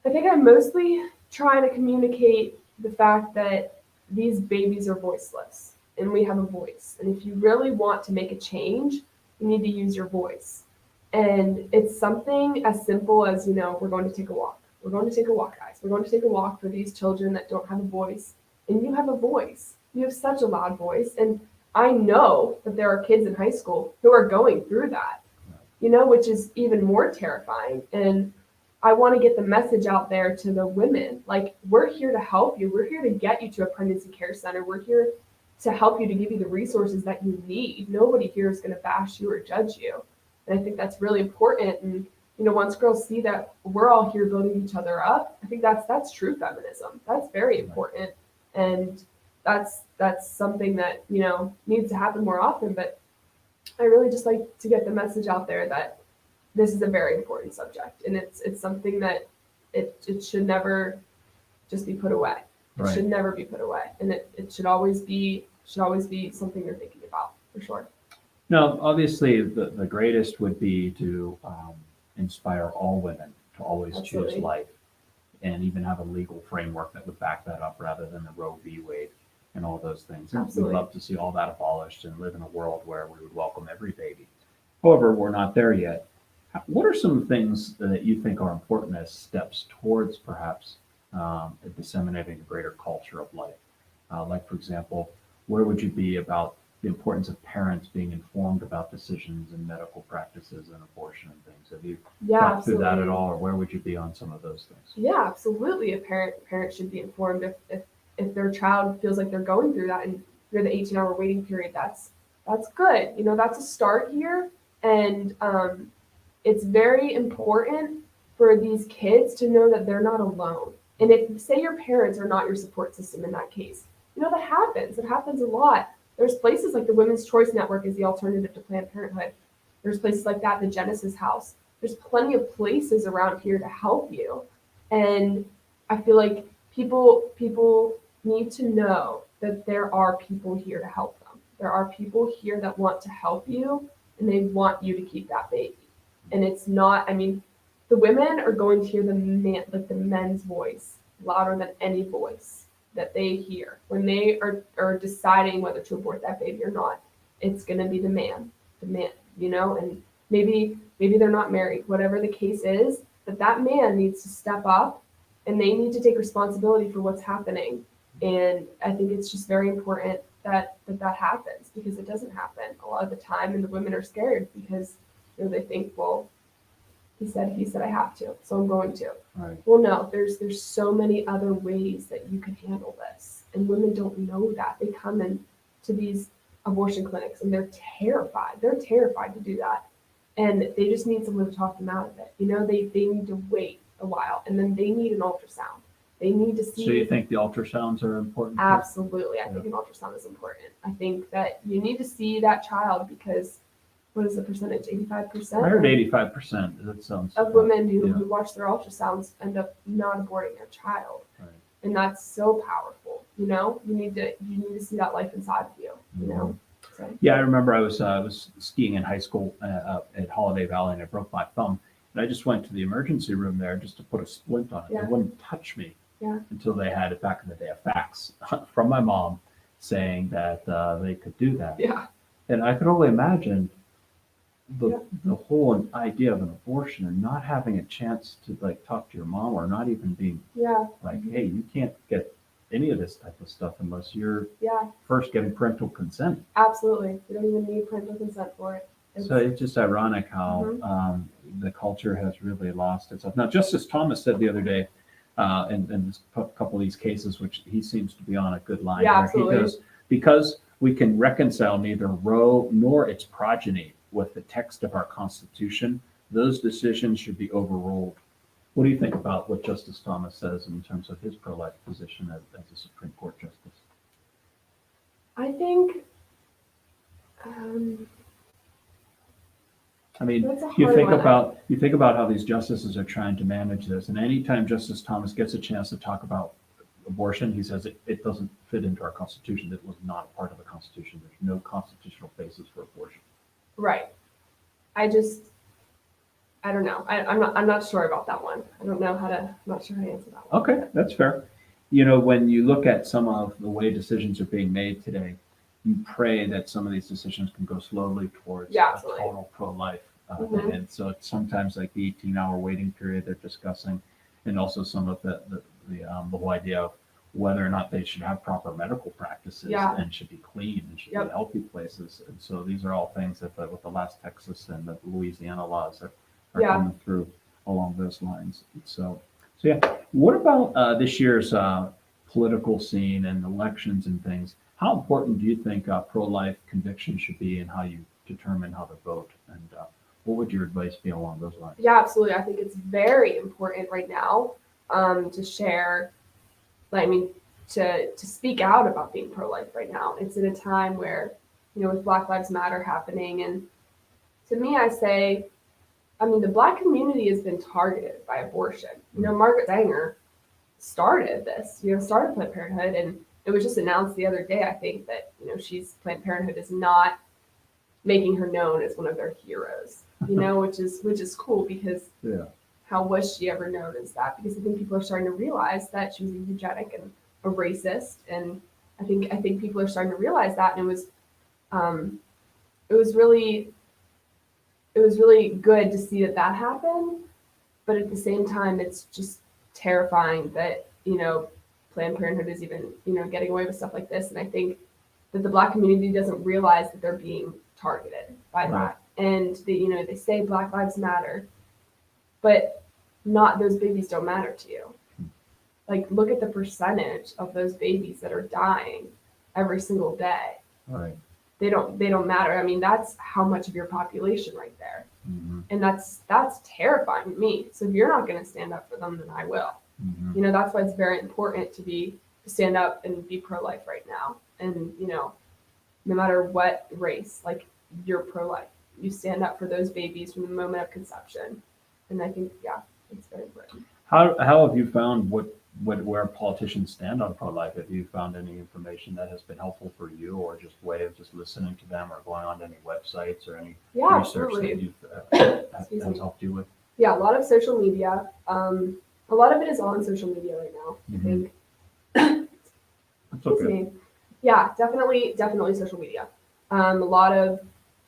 think I'm mostly trying to communicate the fact that these babies are voiceless, and we have a voice. And if you really want to make a change, you need to use your voice. And it's something as simple as, we're going to take a walk. We're going to take a walk, guys. We're going to take a walk for these children that don't have a voice. And you have a voice. You have such a loud voice. And I know that there are kids in high school who are going through that, which is even more terrifying. And I want to get the message out there to the women. Like, we're here to help you. We're here to get you to a pregnancy care center. We're here to help you, to give you the resources that you need. Nobody here is going to bash you or judge you. And I think that's really important. And once girls see that we're all here building each other up, I think that's true feminism. That's very important, and that's something that needs to happen more often. But I really just like to get the message out there that this is a very important subject, and it's something that it should never just be put away. It should never be put away, and it should always be something you're thinking about, for sure. Now, obviously, the greatest would be to inspire all women to always choose life, and even have a legal framework that would back that up, rather than the Roe v. Wade and all those things. We'd love to see all that abolished and live in a world where we would welcome every baby. However, we're not there yet. What are some things that you think are important as steps towards perhaps disseminating a greater culture of life? Like, for example, where would you be about the importance of parents being informed about decisions in medical practices and abortion and things? Have you thought through that at all, or where would you be on some of those things? Yeah, absolutely. A parent should be informed if their child feels like they're going through that, and the 18-hour waiting period, that's good. That's a start here. And it's very important for these kids to know that they're not alone. And if, say, your parents are not your support system in that case, that happens. It happens a lot. There's places like the Women's Choice Network is the alternative to Planned Parenthood. There's places like that, the Genesis House. There's plenty of places around here to help you. And I feel like people need to know that there are people here to help them. There are people here that want to help you, and they want you to keep that baby. And it's not, the women are going to hear the men's voice louder than any voice that they hear when they are deciding whether to abort that baby or not. It's going to be the man, and maybe they're not married, whatever the case is, but that man needs to step up and they need to take responsibility for what's happening. And I think it's just very important that happens, because it doesn't happen a lot of the time, and the women are scared because they think, well, he said I have to, so I'm going to. Right. Well, no, there's so many other ways that you can handle this, and women don't know that. They come in to these abortion clinics and they're terrified. They're terrified to do that, and they just need someone to talk them out of it. They need to wait a while, and then they need an ultrasound. They need to see. So you think the ultrasounds are important? Absolutely, I think an ultrasound is important. I think that you need to see that child, because what is the percentage? 85%? I heard 85%. That sounds of women who watch their ultrasounds end up not aborting their child. Right. And that's so powerful. You need to see that life inside of you. So. Yeah, I remember I was skiing in high school at Holiday Valley, and I broke my thumb, and I just went to the emergency room there just to put a splint on it. Yeah. They wouldn't touch me until they had it back in the day, a fax from my mom saying that they could do that. Yeah. And I could only imagine the whole idea of an abortion and not having a chance to talk to your mom, or not even being hey, you can't get any of this type of stuff unless you're first getting parental consent. Absolutely. You don't even need parental consent for it. So it's just ironic how the culture has really lost itself. Now, Justice Thomas said the other day, in a couple of these cases, which he seems to be on a good line. Yeah, there, absolutely. He goes, because we can reconcile neither Roe nor its progeny with the text of our Constitution, those decisions should be overruled. What do you think about what Justice Thomas says in terms of his pro-life position as a Supreme Court justice? I think, you think about how these justices are trying to manage this, and anytime Justice Thomas gets a chance to talk about abortion, he says it doesn't fit into our Constitution. It was not part of the Constitution. There's no constitutional basis for abortion. Right. I don't know. I'm not sure about that one. I'm not sure how to answer that one. Okay, that's fair. When you look at some of the way decisions are being made today, you pray that some of these decisions can go slowly towards a total pro-life. And so it's sometimes like the 18-hour waiting period they're discussing, and also some of the whole idea of whether or not they should have proper medical practices and should be clean and should be healthy places. And so these are all things that with the last Texas and the Louisiana laws are coming through along those lines. So yeah. What about this year's political scene and elections and things? How important do you think pro-life conviction should be in how you determine how to vote? And what would your advice be along those lines? Yeah, absolutely. I think it's very important right now to share. To speak out about being pro-life right now. It's in a time where, with Black Lives Matter happening, and to me, I say, the Black community has been targeted by abortion. Margaret Sanger started this, started Planned Parenthood, and it was just announced the other day, I think, that, Planned Parenthood is not making her known as one of their heroes, which is cool, because how was she ever known as that? Because I think people are starting to realize that she was a eugenic and a racist, and I think people are starting to realize that, and it was really good to see that happened. But at the same time, it's just terrifying that Planned Parenthood is even getting away with stuff like this, and I think that the Black community doesn't realize that they're being targeted by that, and they say Black Lives Matter, but not those babies don't matter to you. Look at the percentage of those babies that are dying every single day. Right. They don't matter. I mean, that's how much of your population right there. Mm-hmm. And that's terrifying to me. So if you're not going to stand up for them, then I will. Mm-hmm. You know, that's why it's very important to stand up and be pro-life right now. And, you know, no matter what race, like, you're pro-life. You stand up for those babies from the moment of conception. And I think, yeah, it's very important. How have you found where politicians stand on pro-life? Have you found any information that has been helpful for you, or just way of just listening to them, or going on to any websites or any Yeah, research absolutely. that you've has helped you with? Yeah, a lot of social media. A lot of it is on social media right now. Mhm. I think. That's Excuse okay. me. Yeah, definitely social media.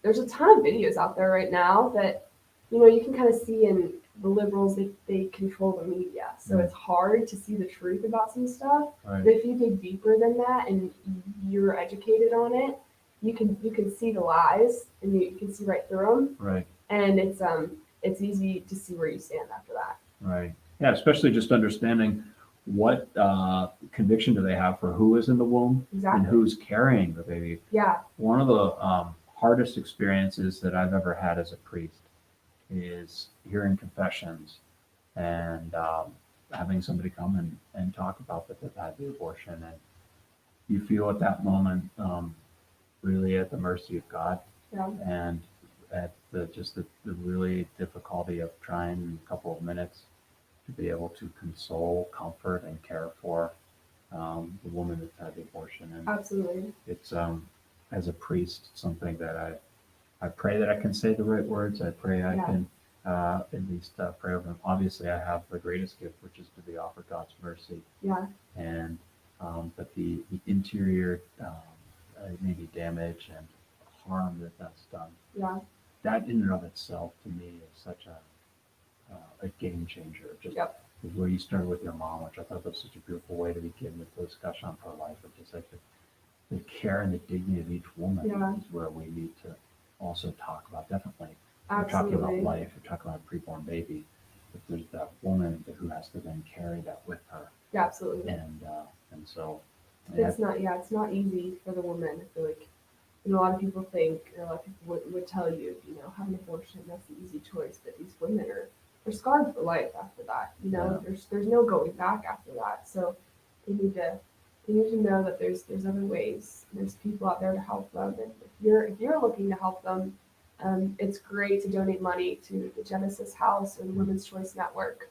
There's a ton of videos out there right now that, you know, you can kind of see in the liberals, they control the media. So Mm. it's hard to see the truth about some stuff. Right. But if you dig deeper than that and you're educated on it, you can see the lies and you can see right through them. Right. And it's easy to see where you stand after that. Right. Yeah, especially just understanding what conviction do they have for who is in the womb and Exactly. who's carrying the baby. Yeah. One of the hardest experiences that I've ever had as a priest is hearing confessions and having somebody come and talk about that they've had the abortion, and you feel at that moment really at the mercy of God, Yeah. and at the really difficulty of trying in a couple of minutes to be able to console, comfort, and care for the woman that's had the abortion. And Absolutely. it's as a priest, something that I pray that I can say the right words. I pray I Yeah. can at least pray over them. Obviously, I have the greatest gift, which is to be offered God's mercy, Yeah. and but the interior maybe damage and harm that's done. Yeah. That in and of itself, to me, is such a game changer. Just Yep. where you started with your mom, which I thought was such a beautiful way to begin the discussion on pro-life, of just like the care and the dignity of each woman Yeah. is where we need to also talk about. Definitely, we're talking about Absolutely. life, we're talking about a preborn baby, but there's that woman who has to then carry that with her, Yeah. Absolutely. and so It's not easy for the woman. I feel like, you know, a lot of people think, or a lot of people would tell you, you know, have an abortion, that's the easy choice. But these women are scarred for life after that. You know, there's no going back after that. So they need to know that there's other ways. There's people out there to help them. And if you're looking to help them, it's great to donate money to the Genesis House or the Women's Choice Network.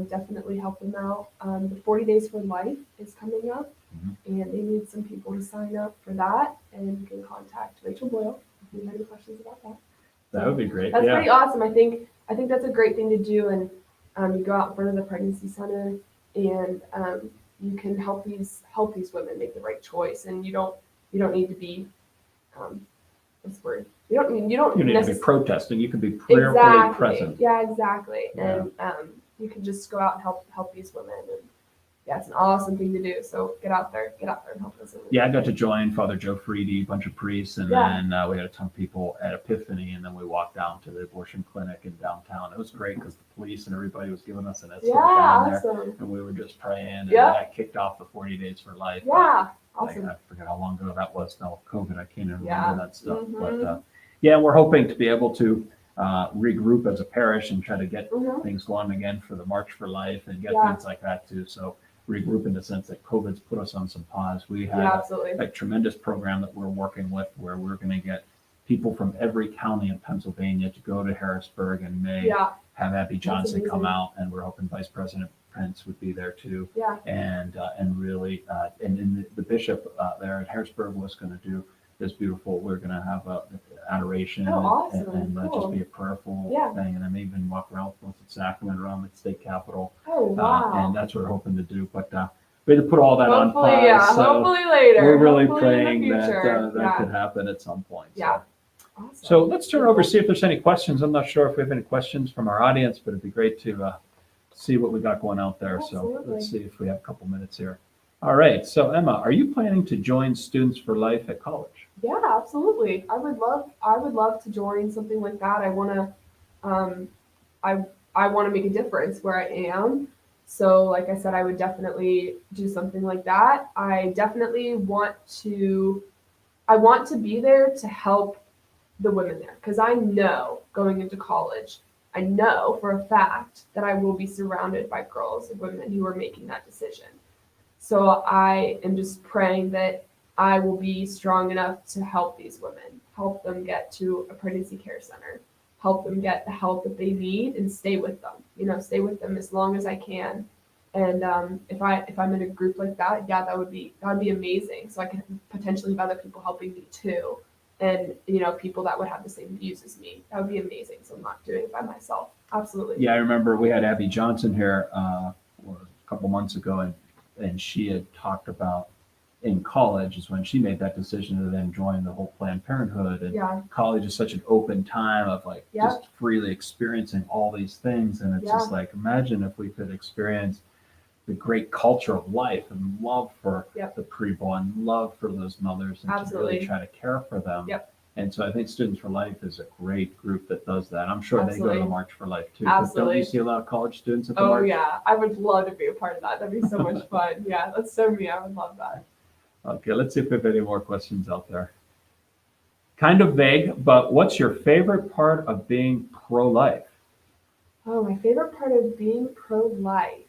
Definitely help them out. The 40 Days for Life is coming up, and they need some people to sign up for that. And you can contact Rachel Boyle if you have any questions about that. that would be great. That's Yeah. pretty awesome. I think that's a great thing to do. And you go out in front of the pregnancy center, and you can help these women make the right choice. And you don't need to be what's the word? You don't You need to be necess- protesting. You can be prayerfully exactly. present. Yeah, exactly. Yeah. And you can just go out and help these women. And yeah, it's an awesome thing to do. So get out there and help those women. Yeah, I got to join Father Joe Freedy, a bunch of priests, and Yeah. then we had a ton of people at Epiphany, and then we walked down to the abortion clinic in downtown. It was great because the police and everybody was giving us an escort down there, Awesome. and we were just praying, and Yep. that kicked off the 40 Days for Life. Yeah, Like, awesome. I forget how long ago that was now with COVID. I can't even remember Yeah. that stuff. Mhm. But yeah, we're hoping to be able to regroup as a parish and try to get Mhm. things going again for the March for Life and get Yeah. things like that too. So regroup in the sense that COVID's put us on some pause. We had Yeah, absolutely. a tremendous program that we're working with where we're going to get people from every county in Pennsylvania to go to Harrisburg in May, Yeah, have Abby Johnson come amazing. out, and we're hoping Vice President Pence would be there too. yeah, And really, and then the bishop there at Harrisburg was going to do this beautiful. We're going to have a adoration Oh, awesome. and Cool. just be a prayerful Yeah. thing, and then even walk around with the sacrament around the state capitol. Oh, wow. And that's what we're hoping to do. But we had to put all that on Hopefully, pause. yeah. So Hopefully later. we're really Hopefully in the praying that future. that Yeah. could happen at some point. Yeah. Awesome. So let's turn over, see if there's any questions. I'm not sure if we have any questions from our audience, but it'd be great to see what we got going out there. So Absolutely. let's see if we have a couple minutes here. All right. So Emma, are you planning to join Students for Life at college? Yeah, absolutely. I would love to join something like that. I want to make a difference where I am. So, like I said, I would definitely do something like that. I definitely want to be there to help the women there, because I know going into college, I know for a fact that I will be surrounded by girls and women who are making that decision. So I am just praying that I will be strong enough to help these women, help them get to a pregnancy care center, help them get the help that they need, and stay with them. Stay with them as long as I can. And if I'm in a group like that, yeah, that would be amazing. So I can potentially have other people helping me too, and people that would have the same views as me. That would be amazing. So I'm not doing it by myself. Absolutely. Yeah, I remember we had Abby Johnson here a couple months ago, and she had talked about in college is when she made that decision to then join the whole Planned Parenthood. And Yeah. college is such an open time of like Yep. just freely experiencing all these things. And it's just like, imagine if we could experience the great culture of life and love for Yep. the preborn, love for those mothers, and to Absolutely. really try to care for them. Yep. And so I think Students for Life is a great group that does that. I'm sure they go to Absolutely. the March for Life too. But don't Absolutely. you see a lot of college students at the Oh March? yeah, I would love to be a part of that. That'd be so much fun. Yeah, that's so me. I would love that. Okay, let's see if we have any more questions out there. Kind of vague, but what's your favorite part of being pro-life? Oh, my favorite part of being pro-life.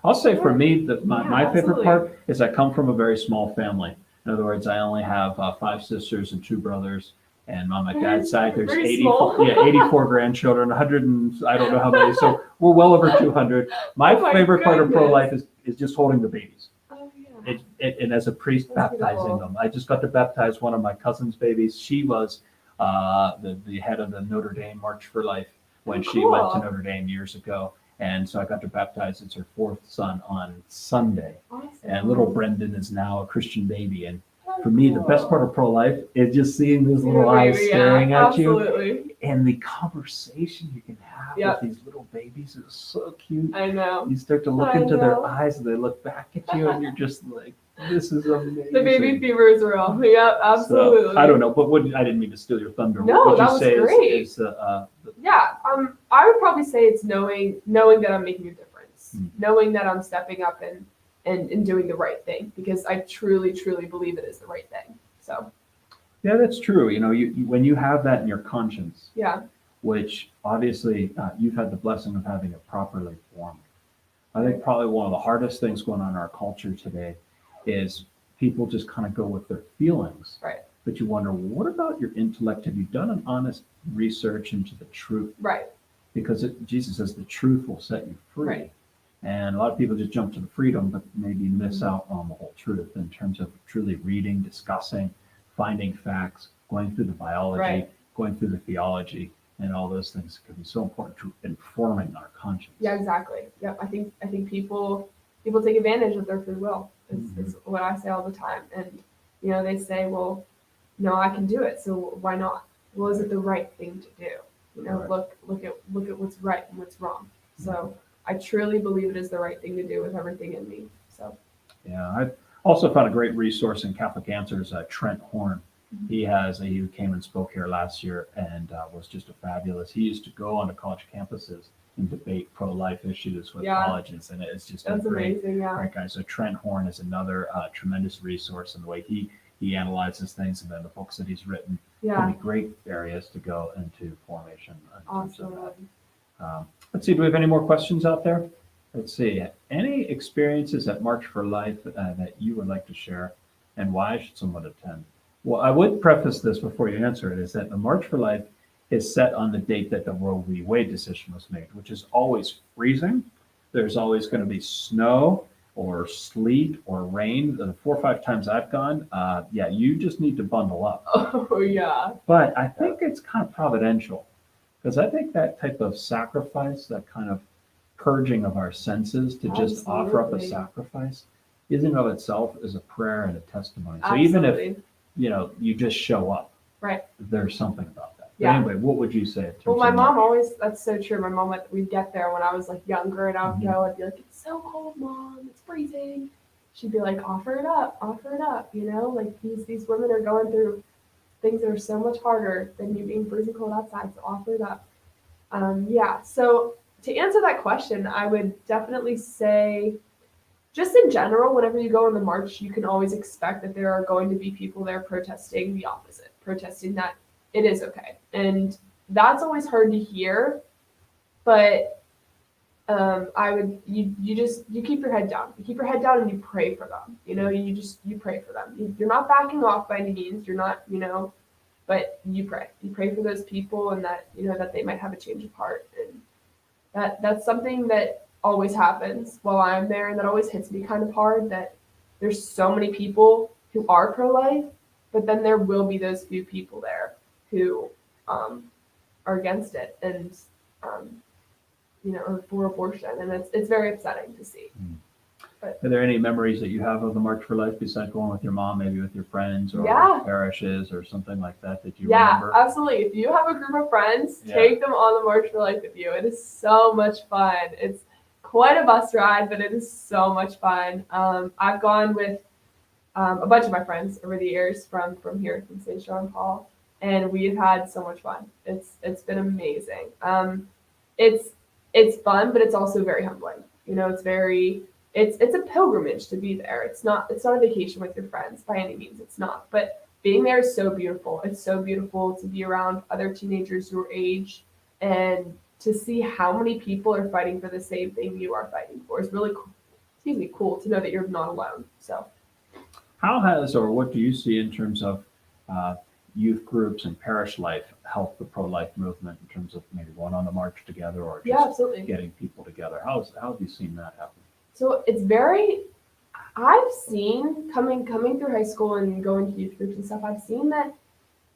I'll say for me, that my favorite absolutely. part is I come from a very small family. In other words, I only have 5 sisters and 2 brothers. And on my dad's side, there's Very 84 grandchildren, 100 and I don't know how many. So we're well over 200. My Oh my favorite part of goodness. pro-life is just holding the babies. Oh yeah. And as a priest, That's baptizing beautiful. them. I just got to baptize one of my cousin's babies. She was the head of the Notre Dame March for Life when she went to Cool. Notre Dame years ago. And so I got to baptize, it's her 4th son on Sunday. Awesome. And little Brendan is now a Christian baby. And Oh, for me, the best cool. part of pro-life is just seeing those little Yeah, eyes yeah, staring at you. absolutely. And the conversation you can have Yep. with these little babies is so cute. I know. You start to look I into their know. eyes and they look back at you and you're just like, this is amazing. The baby fever is real. Yep, absolutely. So, I don't know, but I didn't mean to steal your thunder. No, what would that you was say great. is Yeah, I would probably say it's knowing that I'm making a difference, knowing that I'm stepping up and doing the right thing, because I truly, truly believe it is the right thing. So yeah, that's true. You when you have that in your conscience, yeah, which obviously you've had the blessing of having it properly formed. I think probably one of the hardest things going on in our culture today is people just kind of go with their feelings. right, But you wonder, what about your intellect? Have you done an honest research into the truth? right, Because Jesus says the truth will set you free. Right. And a lot of people just jump to the freedom, but maybe miss out on the whole truth in terms of truly reading, discussing, finding facts, going through the biology, Right. going through the theology, and all those things can be so important to informing our conscience. yeah, exactly. Yep, I think people take advantage of their free will. Is what I say all the time, and they say, well, no, I can do it, so why not? Well, is it the right thing to do? Right. Look at what's right and what's wrong. So I truly believe it is the right thing to do with everything in me. So Yeah, I've also found a great resource in Catholic Answers, Trent Horn. He came and spoke here last year and was just a fabulous. He used to go onto college campuses and debate pro-life issues with Yeah. colleges, and it's just that's great. amazing. Yeah. Right, guys. So Trent Horn is another tremendous resource in the way he analyzes things, and then the books that he's written Yeah. can be great areas to go into formation. In terms of Awesome. that. Let's see. Do we have any more questions out there? Let's see. Any experiences at March for Life that you would like to share, and why should someone attend? Well, I would preface this before you answer it, is that the March for Life is set on the date that the Roe v. Wade decision was made, which is always freezing. There's always going to be snow or sleet or rain. The 4 or 5 times I've gone, you just need to bundle up. Oh yeah. But I think it's kind of providential, because I think that type of sacrifice, that kind of purging of our senses to just offer up a Absolutely. sacrifice, in and of itself is a prayer and a testimony. So even if Absolutely. you just show up, Right. there's something about that. But Yeah. anyway, what would you say? in terms Well, my of mom March? always, that's so true. My mom, we'd get there when I was like younger, and I would go and be like, it's so cold, Mom, it's freezing. She'd be like, offer it up, like these women are going through things that are so much harder than you being freezing cold outside, so offer it up. So to answer that question, I would definitely say, just in general, whenever you go on the march, you can always expect that there are going to be people there protesting the opposite, protesting that it is okay. And that's always hard to hear, but you keep your head down. You keep your head down and you pray for them. You pray for them. You're not backing off by any means. You're not, but you pray. You pray for those people, and that that they might have a change of heart. And that's something that always happens while I'm there, and that always hits me kind of hard. That there's so many people who are pro-life, but then there will be those few people there who are against it, and or for abortion, and it's very upsetting to see. But, are there any memories that you have of the March for Life besides going with your mom, maybe with your friends or parishes or something like that you remember? Yeah, absolutely. If you have a group of friends, take them on the March for Life with you. It is so much fun. It's quite a bus ride, but it is so much fun. I've gone with a bunch of my friends over the years from here, from St. John Paul, and we've had so much fun. It's been amazing. It's fun, but it's also very humbling. It's a pilgrimage to be there. It's not a vacation with your friends by any means. It's not. But being there is so beautiful. It's so beautiful to be around other teenagers your age and to see how many people are fighting for the same thing you are fighting for. It's really cool to know that you're not alone. So how has, or what do you see in terms of youth groups and parish life help the pro-life movement in terms of maybe going on the march together or just getting people together? How have you seen that happen? So I've seen coming through high school and going to youth groups and stuff, I've seen that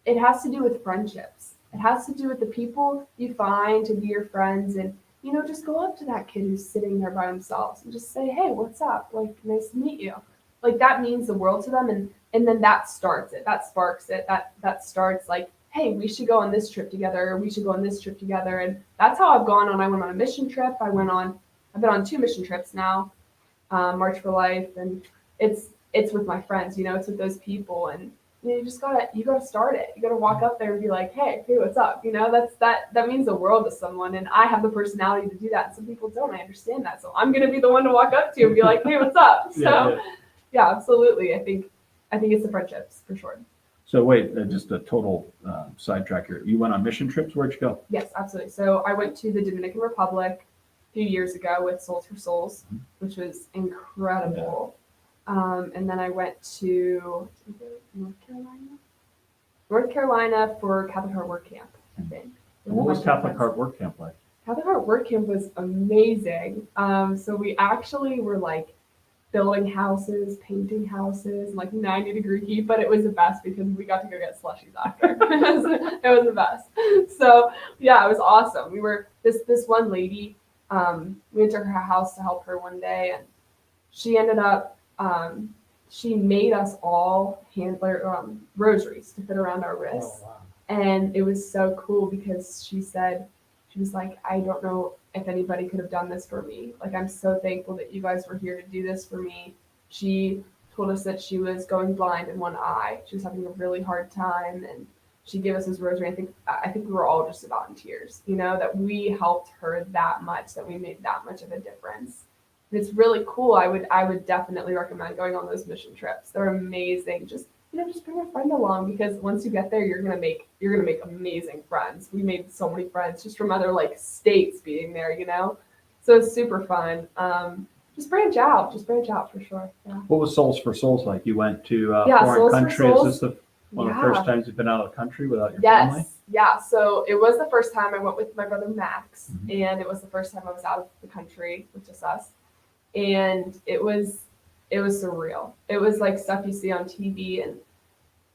it has to do with friendships. It has to do with the people you find to be your friends, and just go up to that kid who's sitting there by themselves and just say, hey, what's up? Like, nice to meet you. Like, that means the world to them, and then that starts it. That sparks it. That starts like, hey, we should go on this trip together, or we should go on this trip together. And that's how I've gone on. I went on a mission trip. I've been on 2 mission trips now, March for Life, and it's with my friends, it's with those people, and you gotta start it. You gotta walk up there and be like, hey, what's up? That means the world to someone, and I have the personality to do that. Some people don't. I understand that, so I'm gonna be the one to walk up to and be like, hey, what's up? So yeah, absolutely. I think it's the friendships for sure. So wait, just a total sidetrack here. You went on mission trips. Where'd you go? Yes, absolutely. So I went to the Dominican Republic a few years ago with Souls for Souls, which was incredible. And then I went to North Carolina for Catholic Heart Work Camp, I think. And what was Catholic Heart Work Camp like? Catholic Heart Work Camp was amazing. So we actually were like building houses, painting houses, like 90-degree heat, but it was the best because we got to go get slushies after. It was the best. So yeah, it was awesome. We were this one lady, we went to her house to help her one day, and she ended up she made us all rosaries to fit around our wrists. Oh, wow. And it was so cool because she was like, I don't know if anybody could have done this for me. Like, I'm so thankful that you guys were here to do this for me. She told us that she was going blind in one eye. She was having a really hard time, and she gave us this rosary. I think we were all just about in tears, that we helped her that much, that we made that much of a difference. And it's really cool. I would definitely recommend going on those mission trips. They're amazing. Just bring a friend along, because once you get there, you're gonna make amazing friends. We made so many friends just from other states being there, So it's super fun. Just branch out for sure. Yeah. What was Souls for Souls like? You went to foreign country. Is this one of the first times you've been out of the country without your family? Yeah. So it was the first time I went with my brother Max, and it was the first time I was out of the country with just us, and it was surreal. It was like stuff you see on TV, and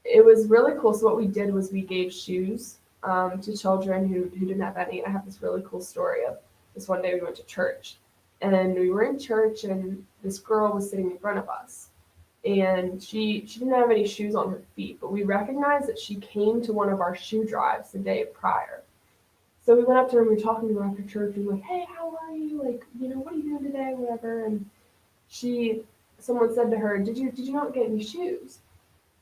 it was really cool. So what we did was we gave shoes to children who didn't have any. And I have this really cool story of this one day we went to church, and we were in church, and this girl was sitting in front of us, and she didn't have any shoes on her feet, but we recognized that she came to one of our shoe drives the day prior. So we went up to her and we were talking to her after church, and like, hey, how are you? Like, what are you doing today? Whatever. And someone said to her, did you not get any shoes?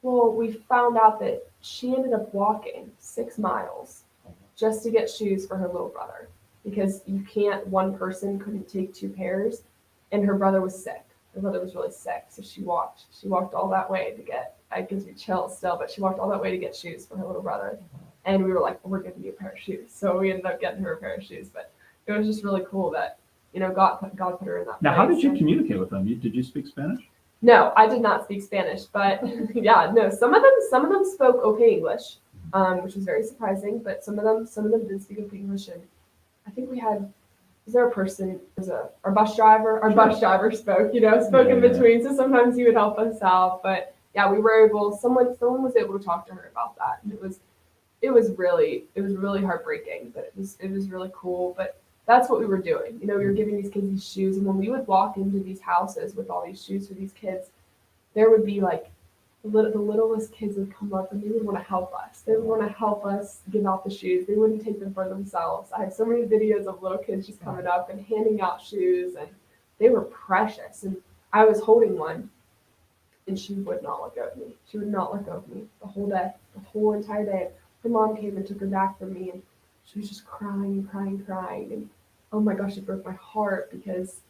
Well, we found out that she ended up walking 6 miles just to get shoes for her little brother. because one person couldn't take two pairs, and her brother was sick. Her brother was really sick, so she walked all that way to get, it gives me chills still, but she walked all that way to get shoes for her little brother. And we were like, we're giving you a pair of shoes. So we ended up getting her a pair of shoes, but it was just really cool that, God put her in that Now, place. how did you communicate with them? Did you speak Spanish? No, I did not speak Spanish, but yeah, no, some of them spoke okay English, which was very surprising, but some of them did speak okay English. And I think our bus driver, bus driver spoke in between. So sometimes he would help us out, but yeah, someone was able to talk to her about that. And it was really heartbreaking, but it was really cool. But that's what we were doing. We were giving these kids these shoes, and when we would walk into these houses with all these shoes for these kids, there would be like the littlest kids would come up and they would want to help us. They would want to help us give out the shoes. They wouldn't take them for themselves. I have so many videos of little kids just coming up and handing out shoes, and they were precious. And I was holding one, and she would not let go of me. She would not let go of me the whole day, the whole entire day. Her mom came and took her back from me, and she was just crying. And oh my gosh, it broke my heart because,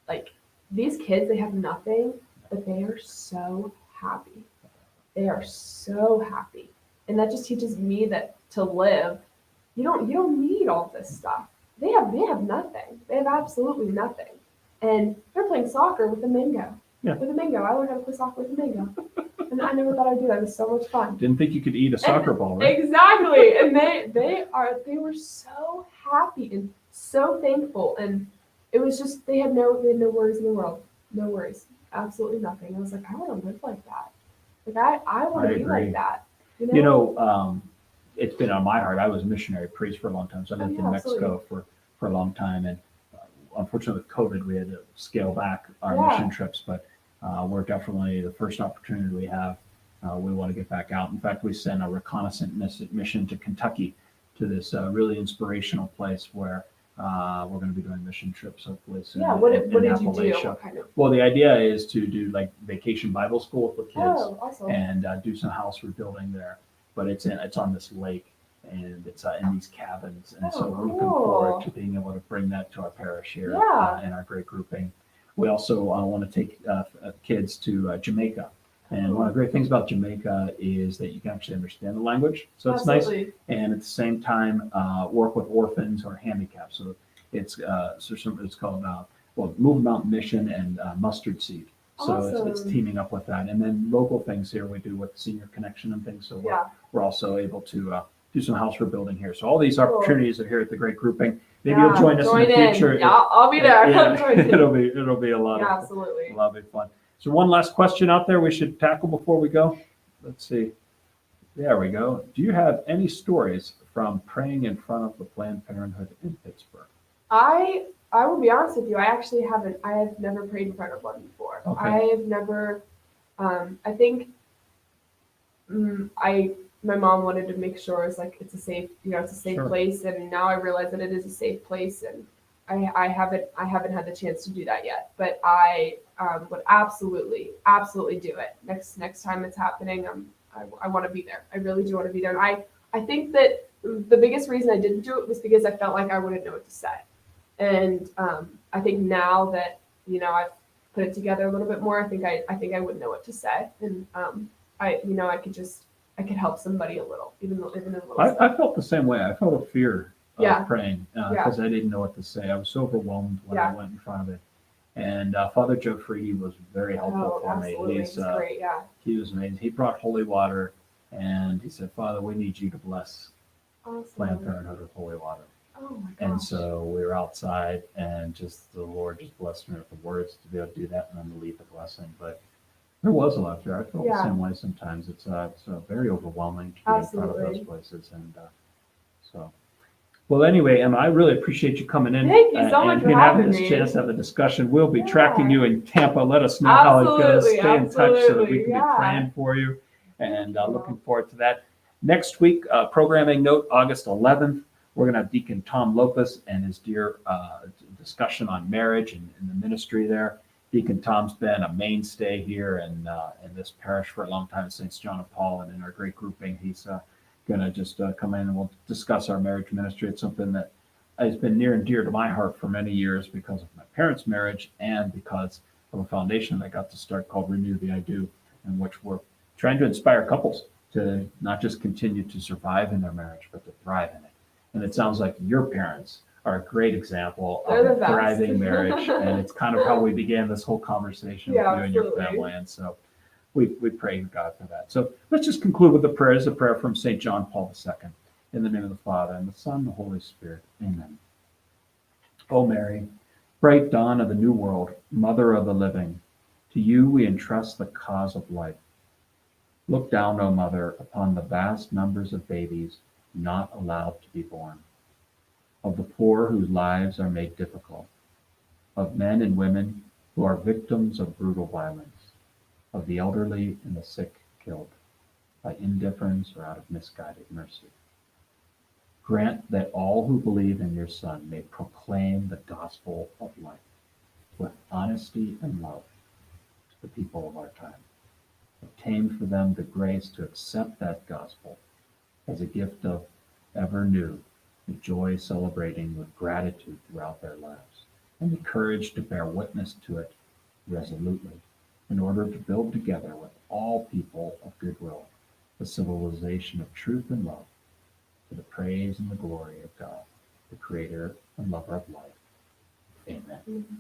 like, these kids, they have nothing, but they are so happy. They are so happy. And that just teaches me that to live, you don't need all this stuff. They have nothing. They have absolutely nothing. And they're playing soccer with a mango. Yeah. With a mango. I learned how to play soccer with a mango. And I never thought I'd do that. It was so much fun. Didn't think you could eat a soccer ball, right? Exactly. And they were so happy and so thankful. And it was just, they had no worries in the world. No worries. Absolutely nothing. I was like, I want to live like that. Like I want to be like that. It's been on my heart. I was a missionary priest for a long time, so I lived in Mexico for a long time, and unfortunately with COVID, we had to scale back our mission trips. But we're definitely the first opportunity we have. We want to get back out. In fact, we sent a reconnaissance mission to Kentucky, to this really inspirational place where we're going to be doing mission trips hopefully soon. Yeah, what did you do? Appalachia. What kind of? Well, the idea is to do like vacation Bible school with kids. Oh, awesome. And do some house rebuilding there. But it's on this lake, and it's in these cabins. And so we're looking forward to being able to bring that to our parish here in our great grouping. We also want to take kids to Jamaica. And one of the great things about Jamaica is that you can actually understand the language. So it's nice. And at the same time, work with orphans or handicapped. So it's called Move Mountain Mission and Mustard Seed. So it's teaming up with that. And then local things here we do with Senior Connection and things. So we're also able to do some house rebuilding here. So all these opportunities are here at the great grouping. Maybe you'll join us in the future. Yeah, I'll be there. It'll be a lot of absolutely. A lot of fun. So one last question out there we should tackle before we go. Let's see. There we go. Do you have any stories from praying in front of the Planned Parenthood in Pittsburgh? I will be honest with you. I actually haven't. I have never prayed in front of one before. Okay. I have never. I think. My mom wanted to make sure it's a safe, place, and now I realize that it is a safe place, and I haven't had the chance to do that yet. But I would absolutely do it next time it's happening. I want to be there. I really do want to be there, and I think that the biggest reason I didn't do it was because I felt like I wouldn't know what to say. And I think now that I've put it together a little bit more, I think I would know what to say, and I could help somebody a little, even a little. I felt the same way. I felt a fear of praying because I didn't know what to say. I was so overwhelmed when I went in front of it. And Father Joe Freedy was very helpful for me. He's great. Yeah, he was amazing. He brought holy water, and he said, "Father, we need you to bless Planned Parenthood with holy water." Oh my gosh. And so we were outside, and just the Lord just blessed me with the words to be able to do that and then to lead the blessing. But there was a lot of fear. I felt the same way sometimes. It's very overwhelming to be in front of those places. And well, anyway, Emma, I really appreciate you coming in. Thank you so much for having this chance to have a discussion. We'll be tracking you in Tampa. Let us know how it goes. Stay in touch so that we can be praying for you. And looking forward to that. Next week, programming note, August 11th. We're going to have Deacon Tom Lopez and his dear discussion on marriage and the ministry there. Deacon Tom's been a mainstay here in this parish for a long time, St. John of Paul, and in our great grouping. He's going to just come in and we'll discuss our marriage ministry. It's something that has been near and dear to my heart for many years because of my parents' marriage and because of a foundation I got to start called Renew the I Do, in which we're trying to inspire couples to not just continue to survive in their marriage, but to thrive in it. And it sounds like your parents are a great example of They're a the best. thriving marriage. And it's kind of how we began this whole conversation with Yeah, you and your absolutely. family. And so we pray to God for that. So let's just conclude with the prayers, a prayer from St. John Paul II. In the name of the Father, and the Son, and the Holy Spirit. Amen. O Mary, bright dawn of the new world, mother of the living, to you we entrust the cause of life. Look down, O Mother, upon the vast numbers of babies not allowed to be born, of the poor whose lives are made difficult, of men and women who are victims of brutal violence, of the elderly and the sick killed by indifference or out of misguided mercy. Grant that all who believe in your Son may proclaim the gospel of life with honesty and love to the people of our time. Obtain for them the grace to accept that gospel as a gift of ever new, the joy celebrating with gratitude throughout their lives, and the courage to bear witness to it resolutely in order to build together with all people of goodwill the civilization of truth and love, to the praise and the glory of God, the Creator and Lover of life. Amen. Mhm.